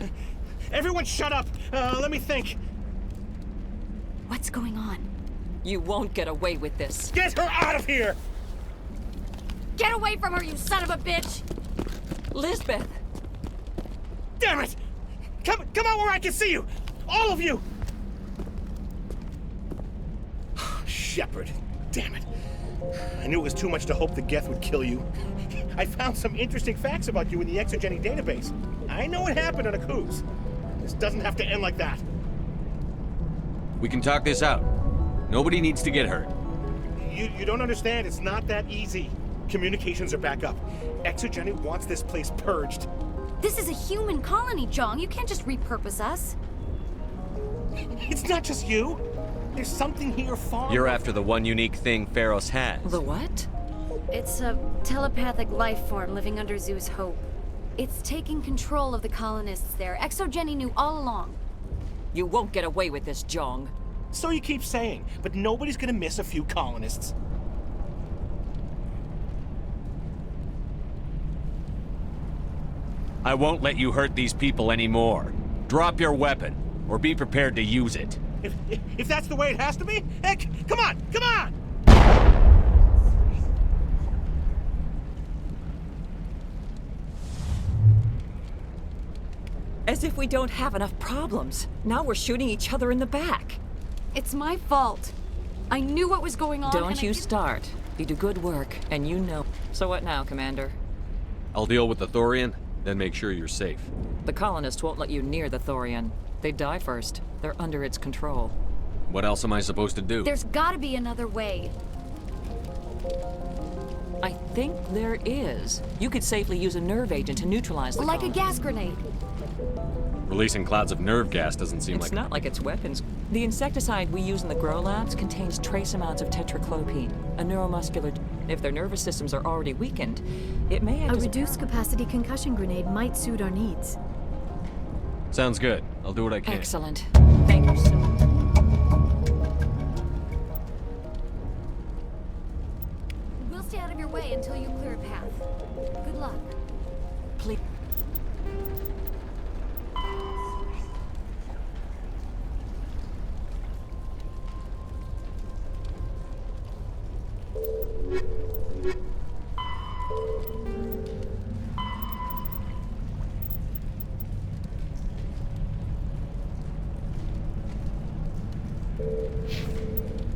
Everyone shut up! Let me think. What's going on? You won't get away with this. Get her out of here! Get away from her, you son of a bitch! Lisbeth! Damn it! Come out where I can see you! All of you! Shepard, damn it. I knew it was too much to hope the Geth would kill you. I found some interesting facts about you in the exogeny database. I know what happened on a cruise. This doesn't have to end like that. We can talk this out. Nobody needs to get hurt. You don't understand. It's not that easy. Communications are back up. Exogeny wants this place purged. This is a human colony, Jong. You can't just repurpose us. It's not just you. There's something here far... You're after the one unique thing Féroszi has. The what? It's a telepathic life form living under Zoo's Hope. It's taking control of the colonists there. Exogeny knew all along. You won't get away with this, Jong. So you keep saying, but nobody's gonna miss a few colonists. I won't let you hurt these people anymore. Drop your weapon, or be prepared to use it. If that's the way it has to be, heck, come on, come on! As if we don't have enough problems. Now we're shooting each other in the back. It's my fault. I knew what was going on. Don't you start. You do good work, and you know. So what now, Commander? I'll deal with the Thorian, then make sure you're safe. The colonists won't let you near the Thorian. They'd die first. They're under its control. What else am I supposed to do? There's gotta be another way. I think there is. You could safely use a nerve agent to neutralize the Like a colony. gas grenade. Releasing clouds of nerve gas doesn't seem It's not like it's weapons. The insecticide we use in the grow labs contains trace amounts of tetraclopine, a neuromuscular... If their nervous systems are already weakened, it may act A as reduced capacity concussion grenade might suit our needs. Sounds good. I'll do what I can. Excellent. Thank you, sir. We'll stay out of your way until you clear a path. Good luck. Please.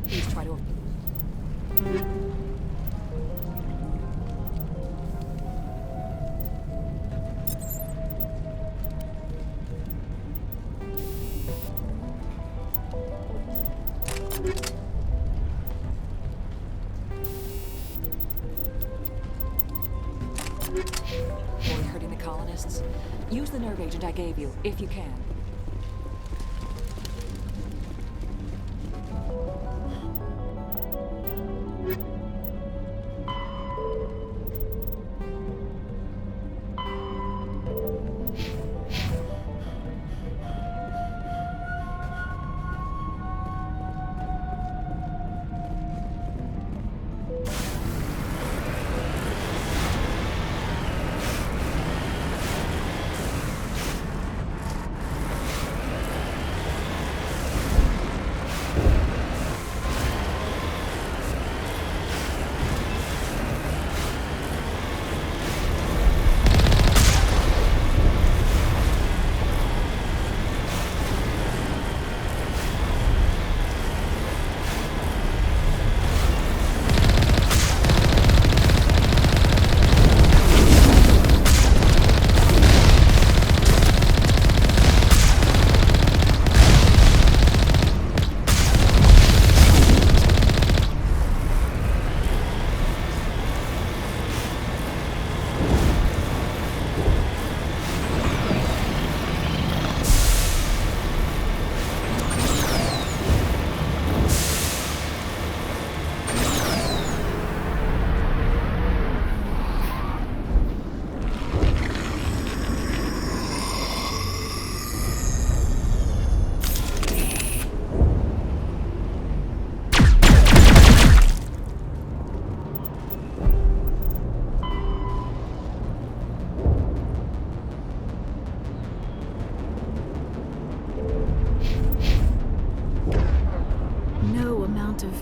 Please try to... Avoid hurting the colonists. Use the nerve agent I gave you, if you can.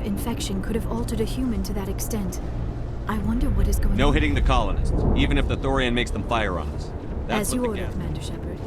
Infection could have altered a human to that extent. I wonder what is going on. No hitting the colonists, even if the Thorian makes them fire on us. That's As you what order, Commander Shepard.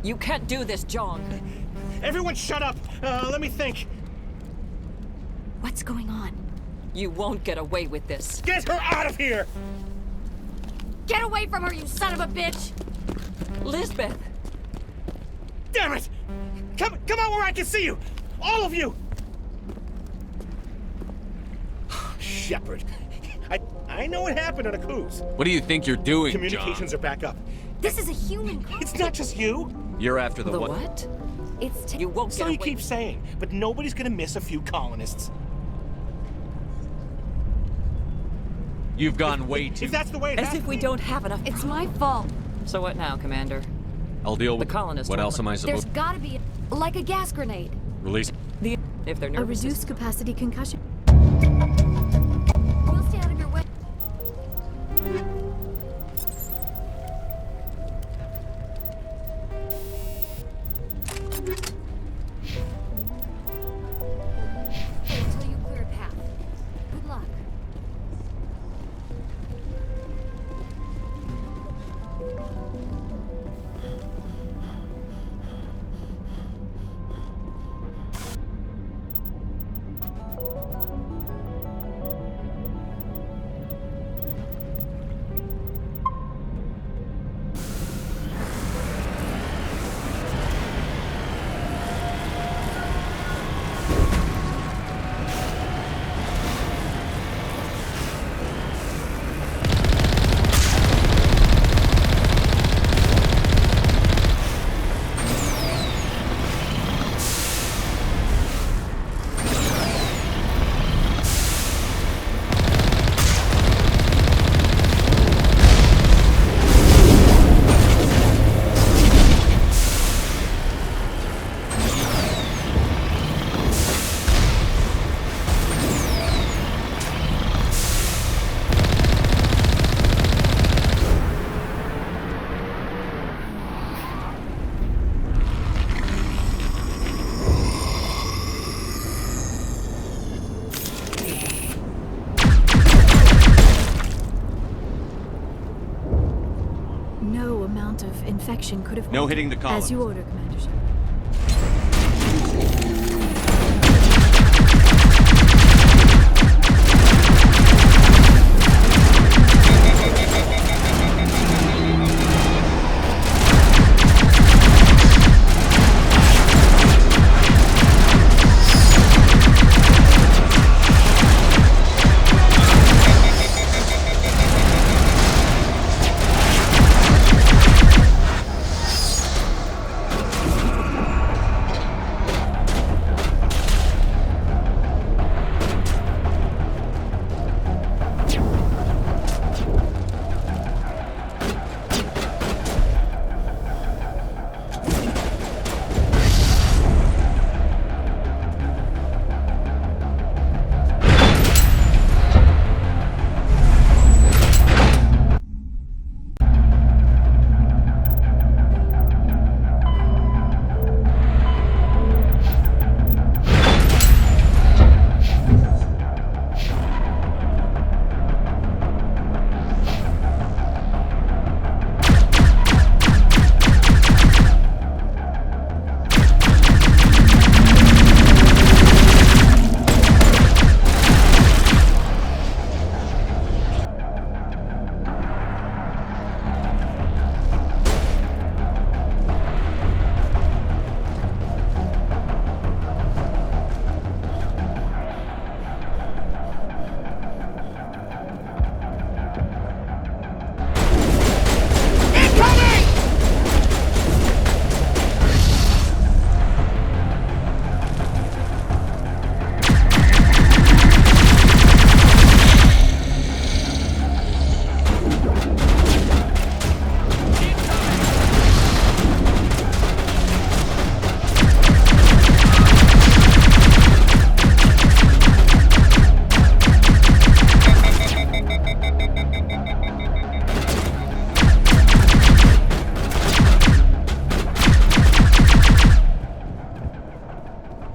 You can't do this, John. Everyone shut up! Let me think. What's going on? You won't get away with this. Get her out of here! Get away from her, you son of a bitch! Lisbeth! Damn it! Come out where I can see you! All of you! Shepard. I know what happened on a cruise. What do you think you're doing, Communications John? are back up. This is a human. It's not just you. You're after the what? What? It's you won't get So away. you keep saying, but nobody's gonna miss a few colonists. You've gone way too... If that's the way it As has if to we be. don't have enough... It's my fault. So what now, Commander? I'll deal with the colonists. What else am I supposed There's gotta be like a gas grenade. Release... If they're A nervous... reduced capacity concussion. We'll stay out of your way. Until you clear a path. Good luck. No amount of infection could have... No hitting the column. As you order, Commander Shepard.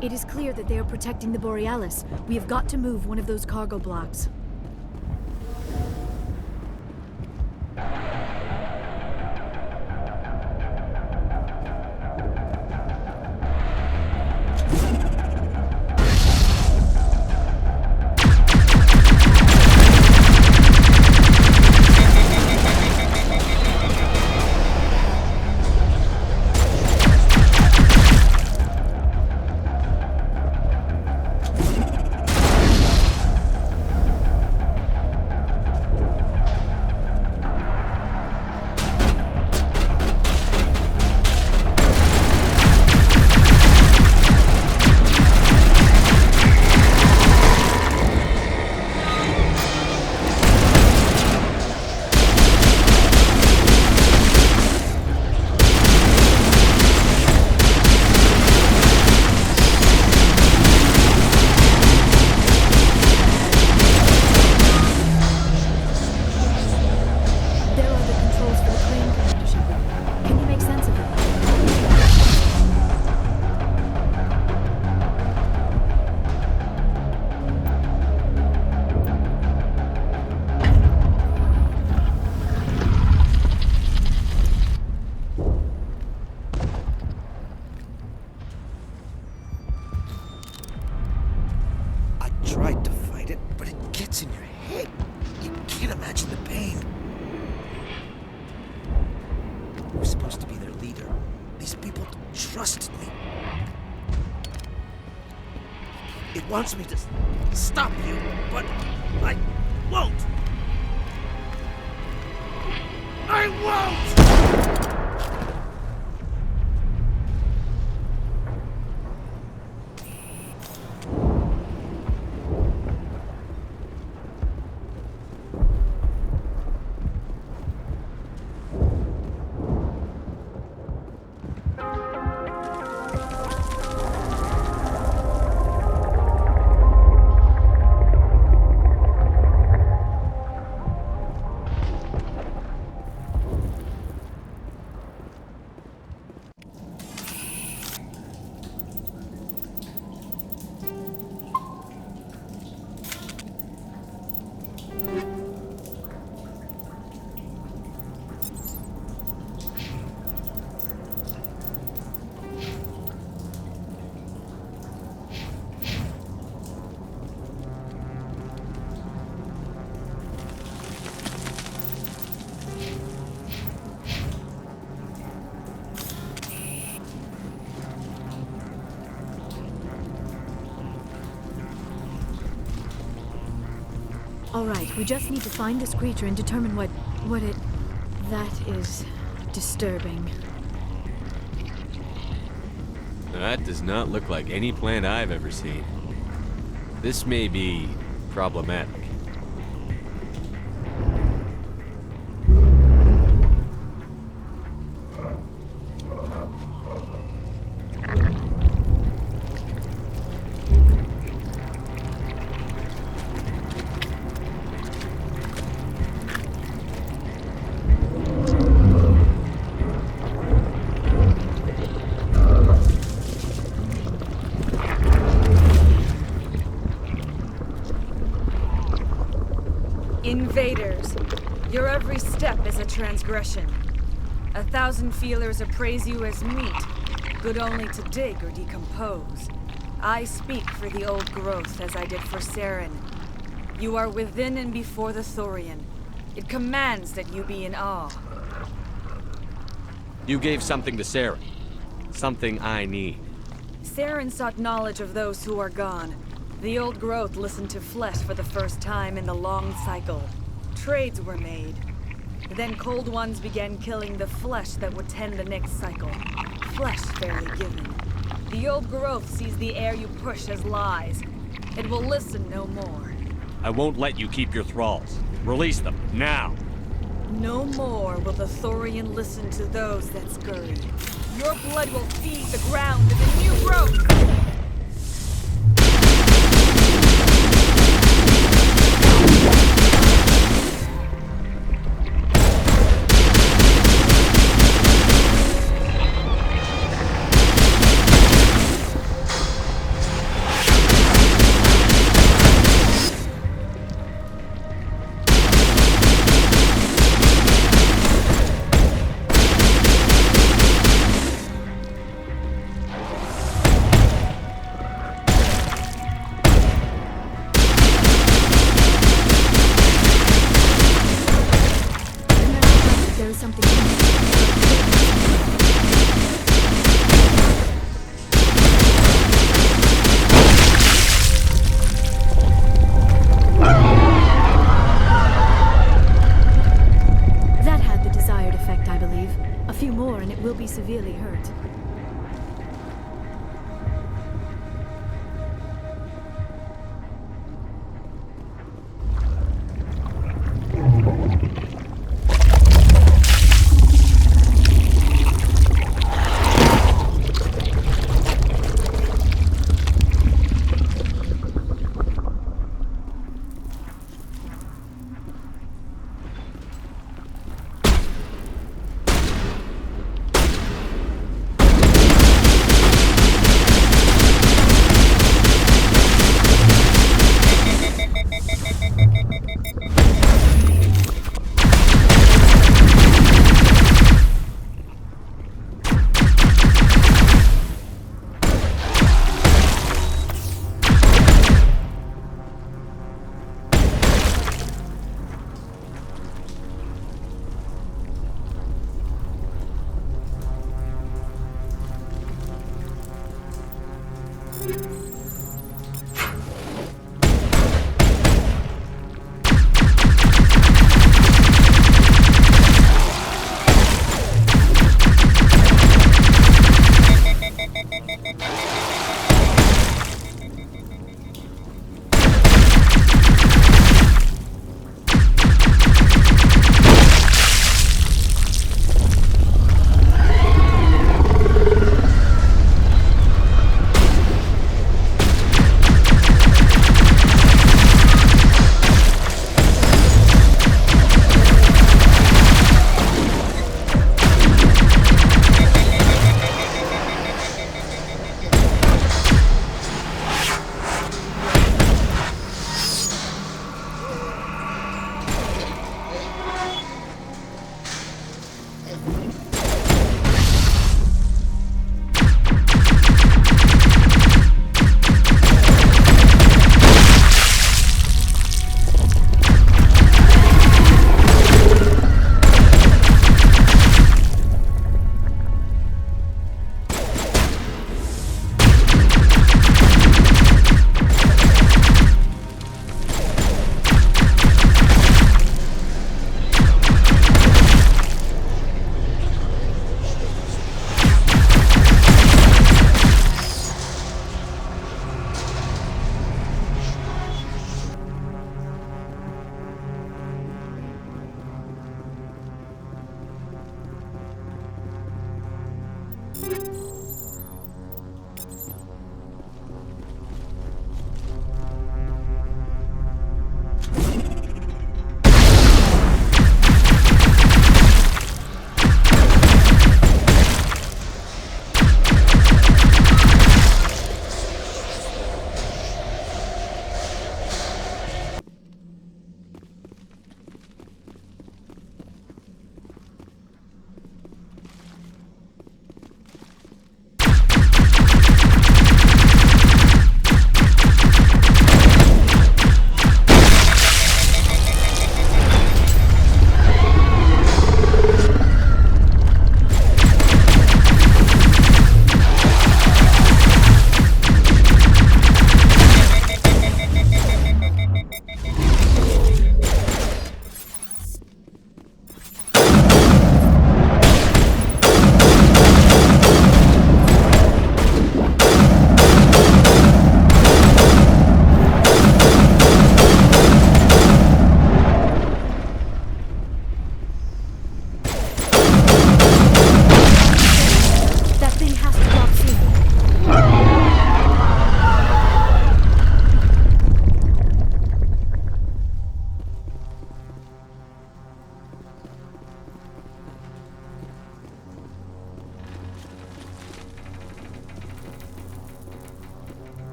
It is clear that they are protecting the Borealis. We have got to move one of those cargo blocks. Hey, you can't imagine the pain. We're supposed to be their leader. These people trusted me. It wants me to stop you, but I won't. I won't! All right, we just need to find this creature and determine what it... That is disturbing. That does not look like any plant I've ever seen. This may be problematic. Invaders, your every step is a transgression. 1,000 feelers appraise you as meat, good only to dig or decompose. I speak for the old growth as I did for Saren. You are within and before the Thorian. It commands that you be in awe. You gave something to Saren. Something I need. Saren sought knowledge of those who are gone. The old growth listened to flesh for the first time in the long cycle. Trades were made. Then cold ones began killing the flesh that would tend the next cycle. Flesh fairly given. The old growth sees the air you push as lies. It will listen no more. I won't let you keep your thralls. Release them, now! No more will the Thorian listen to those that scurry. Your blood will feed the ground of the new growth!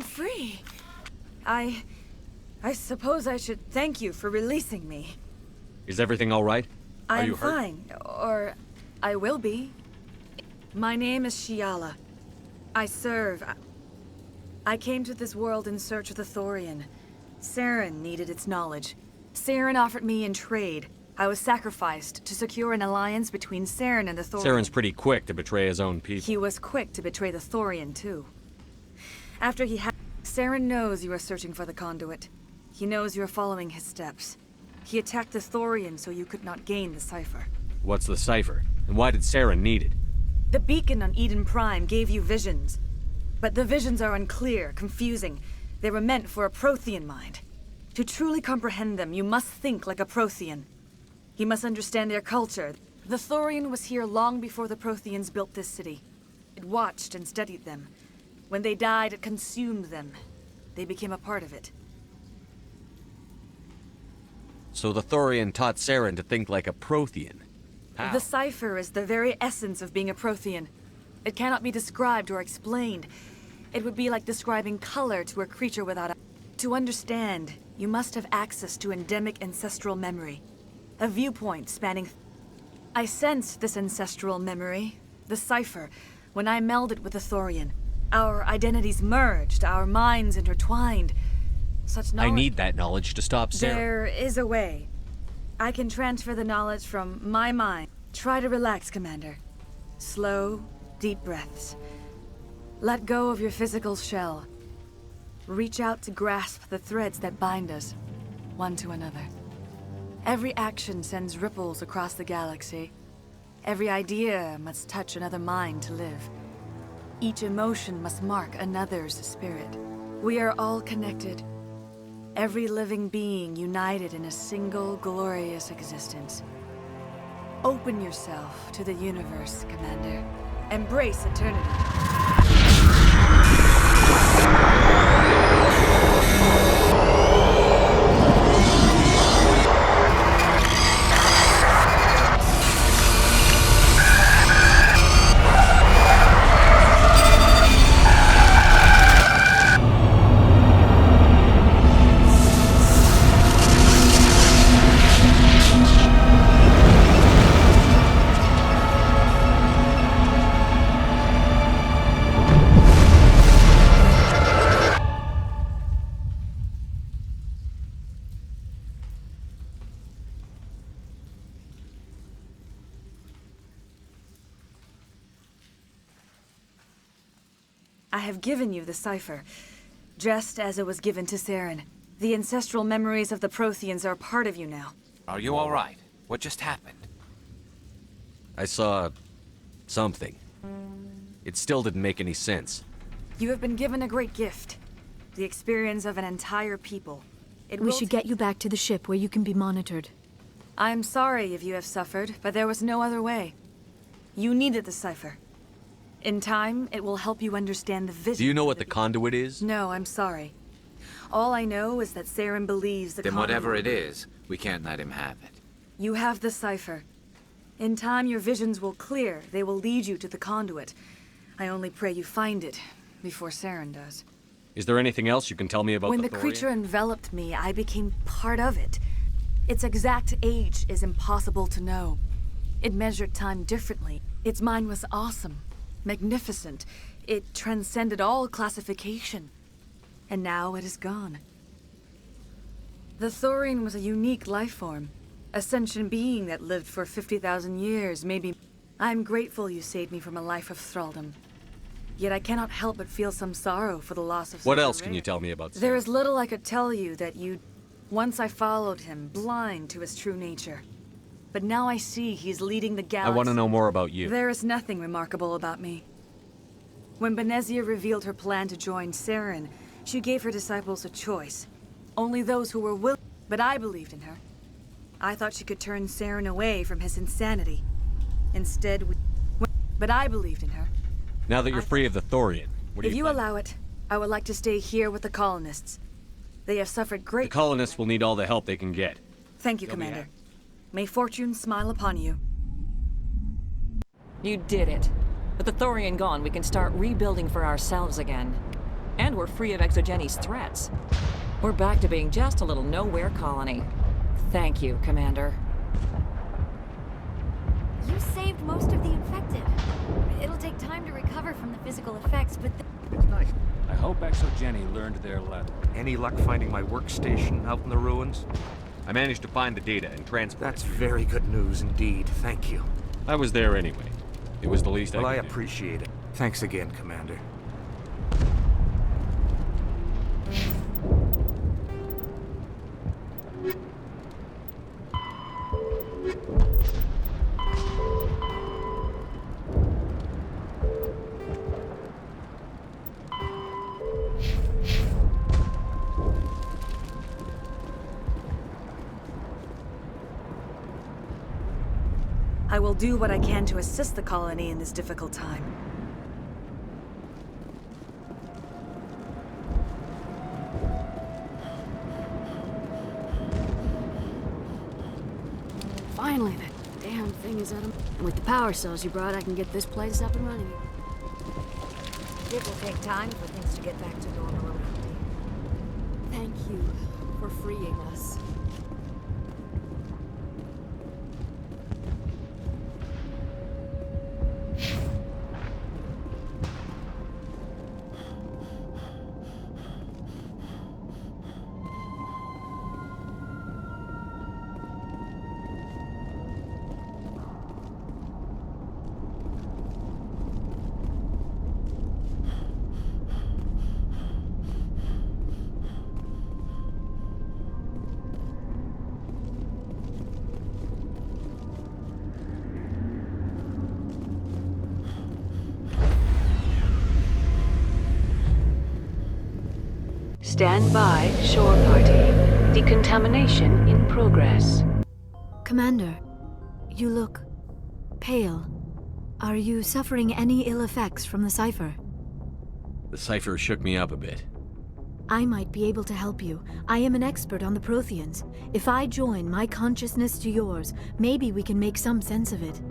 free. I suppose I should thank you for releasing me. Is everything all right? Are you I'm hurt? fine, or I will be. My name is Shiala. I serve. I came to this world in search of the Thorian. Saren needed its knowledge. Saren offered me in trade. I was sacrificed to secure an alliance between Saren and the Thorian. Saren's pretty quick to betray his own people. He was quick to betray the Thorian, too. After he had... Saren knows you are searching for the conduit. He knows you are following his steps. He attacked the Thorian so you could not gain the cipher. What's the cipher? And why did Saren need it? The beacon on Eden Prime gave you visions. But the visions are unclear, confusing. They were meant for a Prothean mind. To truly comprehend them, you must think like a Prothean. You must understand their culture. The Thorian was here long before the Protheans built this city. It watched and studied them. When they died, it consumed them. They became a part of it. So the Thorian taught Saren to think like a Prothean. How? The cipher is the very essence of being a Prothean. It cannot be described or explained. It would be like describing color to a creature without a... To understand, you must have access to endemic ancestral memory. A viewpoint spanning... I sensed this ancestral memory, the cipher, when I melded with the Thorian. Our identities merged, our minds intertwined. Such knowledge... I need that knowledge to stop Saren. There is a way. I can transfer the knowledge from my mind. Try to relax, Commander. Slow, deep breaths. Let go of your physical shell. Reach out to grasp the threads that bind us, one to another. Every action sends ripples across the galaxy. Every idea must touch another mind to live. Each emotion must mark another's spirit. We are all connected. Every living being united in a single glorious existence. Open yourself to the universe, Commander. Embrace eternity. I have given you the cipher, just as it was given to Saren. The ancestral memories of the Protheans are part of you now. Are you all right? What just happened? I saw... something. It still didn't make any sense. You have been given a great gift. The experience of an entire people. We should get you back to the ship where you can be monitored. I am sorry if you have suffered, but there was no other way. You needed the cipher. In time, it will help you understand the vision. Do you know what the conduit is? No, I'm sorry. All I know is that Saren believes the Then conduit... whatever it is, we can't let him have it. You have the cipher. In time, your visions will clear. They will lead you to the conduit. I only pray you find it before Saren does. Is there anything else you can tell me about When the the Thorian? creature enveloped me, I became part of it. Its exact age is impossible to know. It measured time differently. Its mind was awesome, magnificent. It transcended all classification. And now it is gone. The Thorian was a unique life form. A sentient being that lived for 50,000 years, maybe. I'm grateful you saved me from a life of thraldom. Yet I cannot help but feel some sorrow for the loss of... What else can you tell me about Saren? There is little I could tell you that you... Once I followed him, blind to his true nature. But now I see he's leading the galaxy. I want to know more about you. There is nothing remarkable about me. When Benezia revealed her plan to join Saren, she gave her disciples a choice. Only those who were willing. But I believed in her. I thought she could turn Saren away from his insanity. Instead, but I believed in her. Now that you're free of the Thorian, what do If you allow it, I would like to stay here with the colonists. They have suffered great... The colonists will need all the help they can get. Thank you, Commander. May fortune smile upon you. You did it. With the Thorian gone, we can start rebuilding for ourselves again. And we're free of Exogeni's threats. We're back to being just a little nowhere colony. Thank you, Commander. You saved most of the infected. It'll take time to recover from the physical effects, but It's nice. I hope Exogeni learned their lesson. Any luck finding my workstation out in the ruins? I managed to find the data and transport That's very good news indeed. Thank you. I was there anyway. It was the least Well, I could do. appreciate it. Thanks again, Commander. I will do what I can to assist the colony in this difficult time. Finally, that damn thing is out of... And with the power cells you brought, I can get this place up and running. It will take time for things to get back to normal around here. Thank you for freeing us. Stand by, shore party. Decontamination in progress. Commander, you look pale. Are you suffering any ill effects from the cipher? The cipher shook me up a bit. I might be able to help you. I am an expert on the Protheans. If I join my consciousness to yours, maybe we can make some sense of it.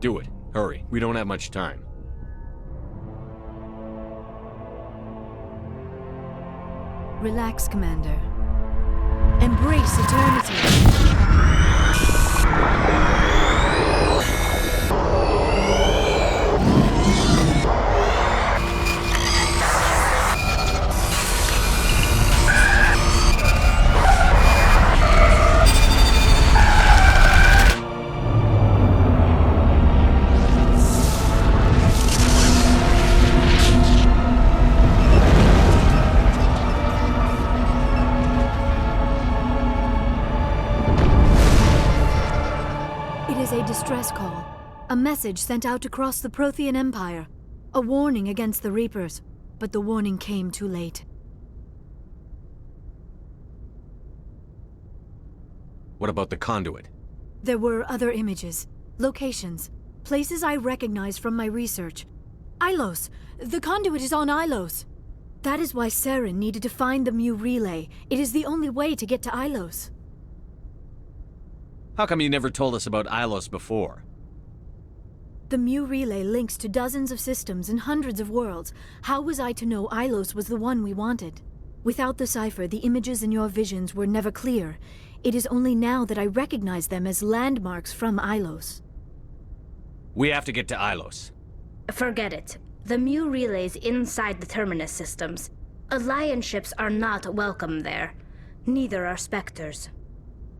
Do it. Hurry. We don't have much time. Relax, Commander. Embrace eternity. Distress call. A message sent out across the Prothean Empire. A warning against the Reapers. But the warning came too late. What about the conduit? There were other images, locations, places I recognized from my research. Ilos! The conduit is on Ilos! That is why Saren needed to find the Mu relay. It is the only way to get to Ilos. How come you never told us about Ilos before? The Mu relay links to dozens of systems and hundreds of worlds. How was I to know Ilos was the one we wanted? Without the cipher, the images in your visions were never clear. It is only now that I recognize them as landmarks from Ilos. We have to get to Ilos. Forget it. The Mu relay's inside the Terminus systems. Alliance ships are not welcome there. Neither are Spectres.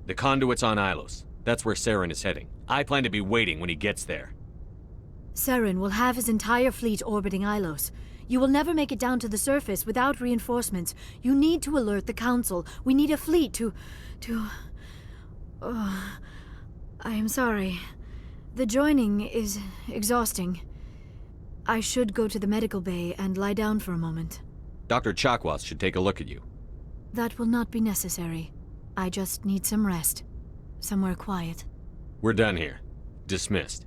The conduit's on Ilos. That's where Saren is heading. I plan to be waiting when he gets there. Saren will have his entire fleet orbiting Ilos. You will never make it down to the surface without reinforcements. You need to alert the Council. We need a fleet to... Oh, I am sorry. The joining is exhausting. I should go to the medical bay and lie down for a moment. Dr. Chakwas should take a look at you. That will not be necessary. I just need some rest. Somewhere quiet. We're done here. Dismissed.